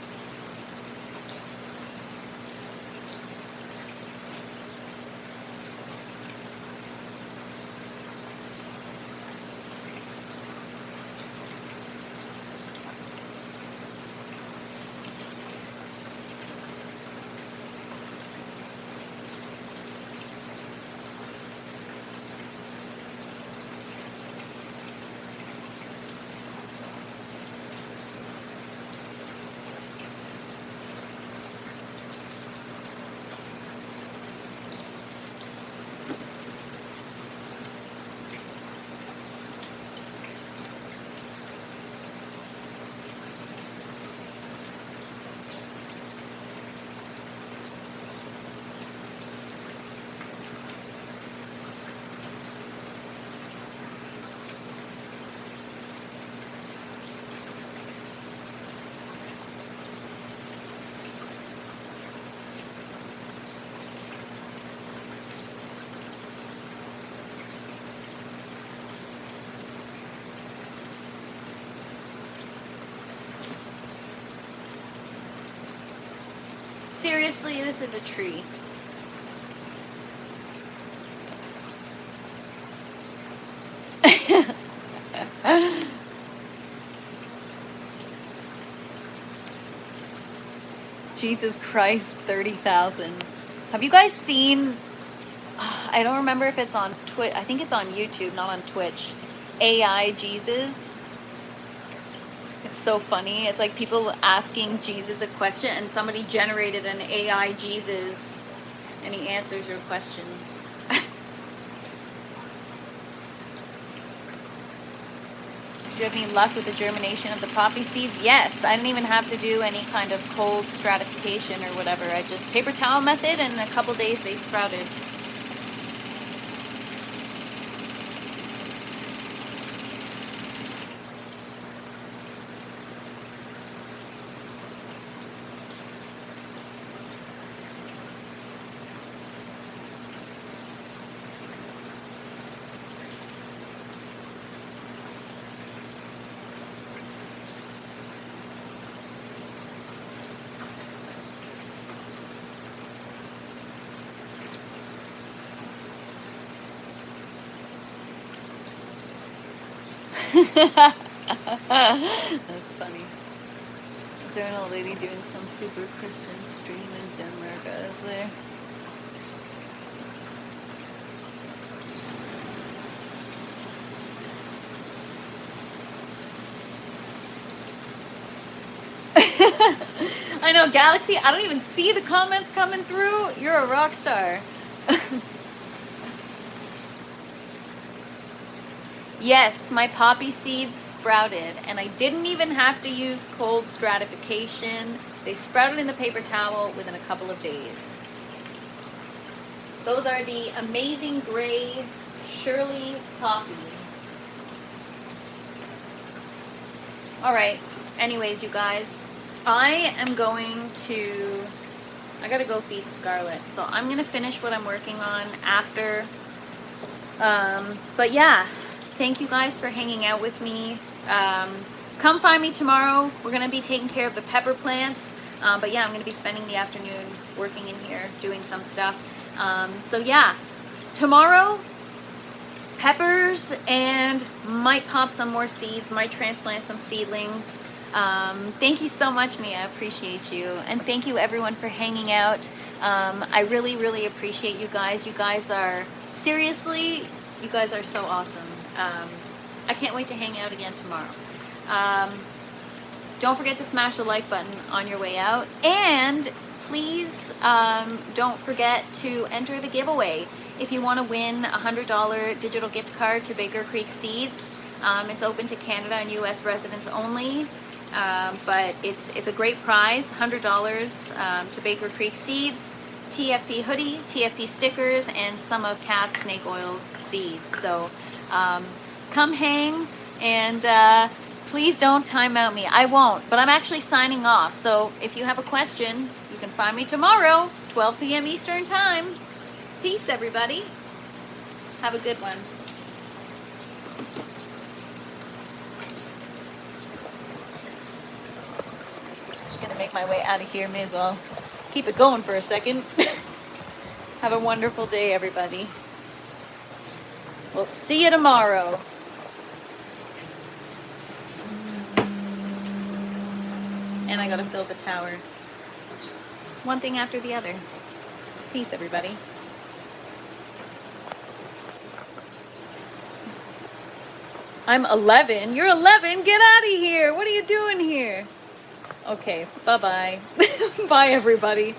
Seriously, this is a tree. Jesus Christ, 30,000. Have you guys seen, I don't remember if it's on Twitch, I think it's on YouTube, not on Twitch, AI Jesus? It's so funny. It's like people asking Jesus a question and somebody generated an AI Jesus and he answers your questions. Do you have any luck with the germination of the poppy seeds? Yes, I didn't even have to do any kind of cold stratification or whatever. I just paper towel method and in a couple days they sprouted. That's funny. Is there an old lady doing some super Christian stream in Denmark? Is there? I know, Galaxy, I don't even see the comments coming through. You're a rock star. Yes, my poppy seeds sprouted, and I didn't even have to use cold stratification. They sprouted in the paper towel within a couple of days. Those are the amazing gray Shirley poppy. All right, anyways, you guys, I gotta go feed Scarlet, so I'm gonna finish what I'm working on after. But yeah, thank you guys for hanging out with me. Come find me tomorrow. We're gonna be taking care of the pepper plants. But yeah, I'm gonna be spending the afternoon working in here, doing some stuff. So yeah, tomorrow, peppers and might pop some more seeds, might transplant some seedlings. Thank you so much, Mia. I appreciate you. And thank you everyone for hanging out. I really, really appreciate you guys. You guys are, seriously, you guys are so awesome. I can't wait to hang out again tomorrow. Don't forget to smash the like button on your way out. And please don't forget to enter the giveaway. If you want to win a $100 digital gift card to Baker Creek Seeds, it's open to Canada and US residents only. But it's a great prize, $100 to Baker Creek Seeds, TFP hoodie, TFP stickers, and some of Calf Snake Oil's seeds. So come hang, and please don't time out me. I won't, but I'm actually signing off. So if you have a question, you can find me tomorrow, 12 p.m. Eastern Time. Peace, everybody. Have a good one. Just gonna make my way out of here. May as well keep it going for a second. Have a wonderful day, everybody. We'll see you tomorrow. And I gotta fill the tower. Just one thing after the other. Peace, everybody. I'm 11. You're 11? Get out of here. What are you doing here? Okay, bye-bye. Bye, everybody.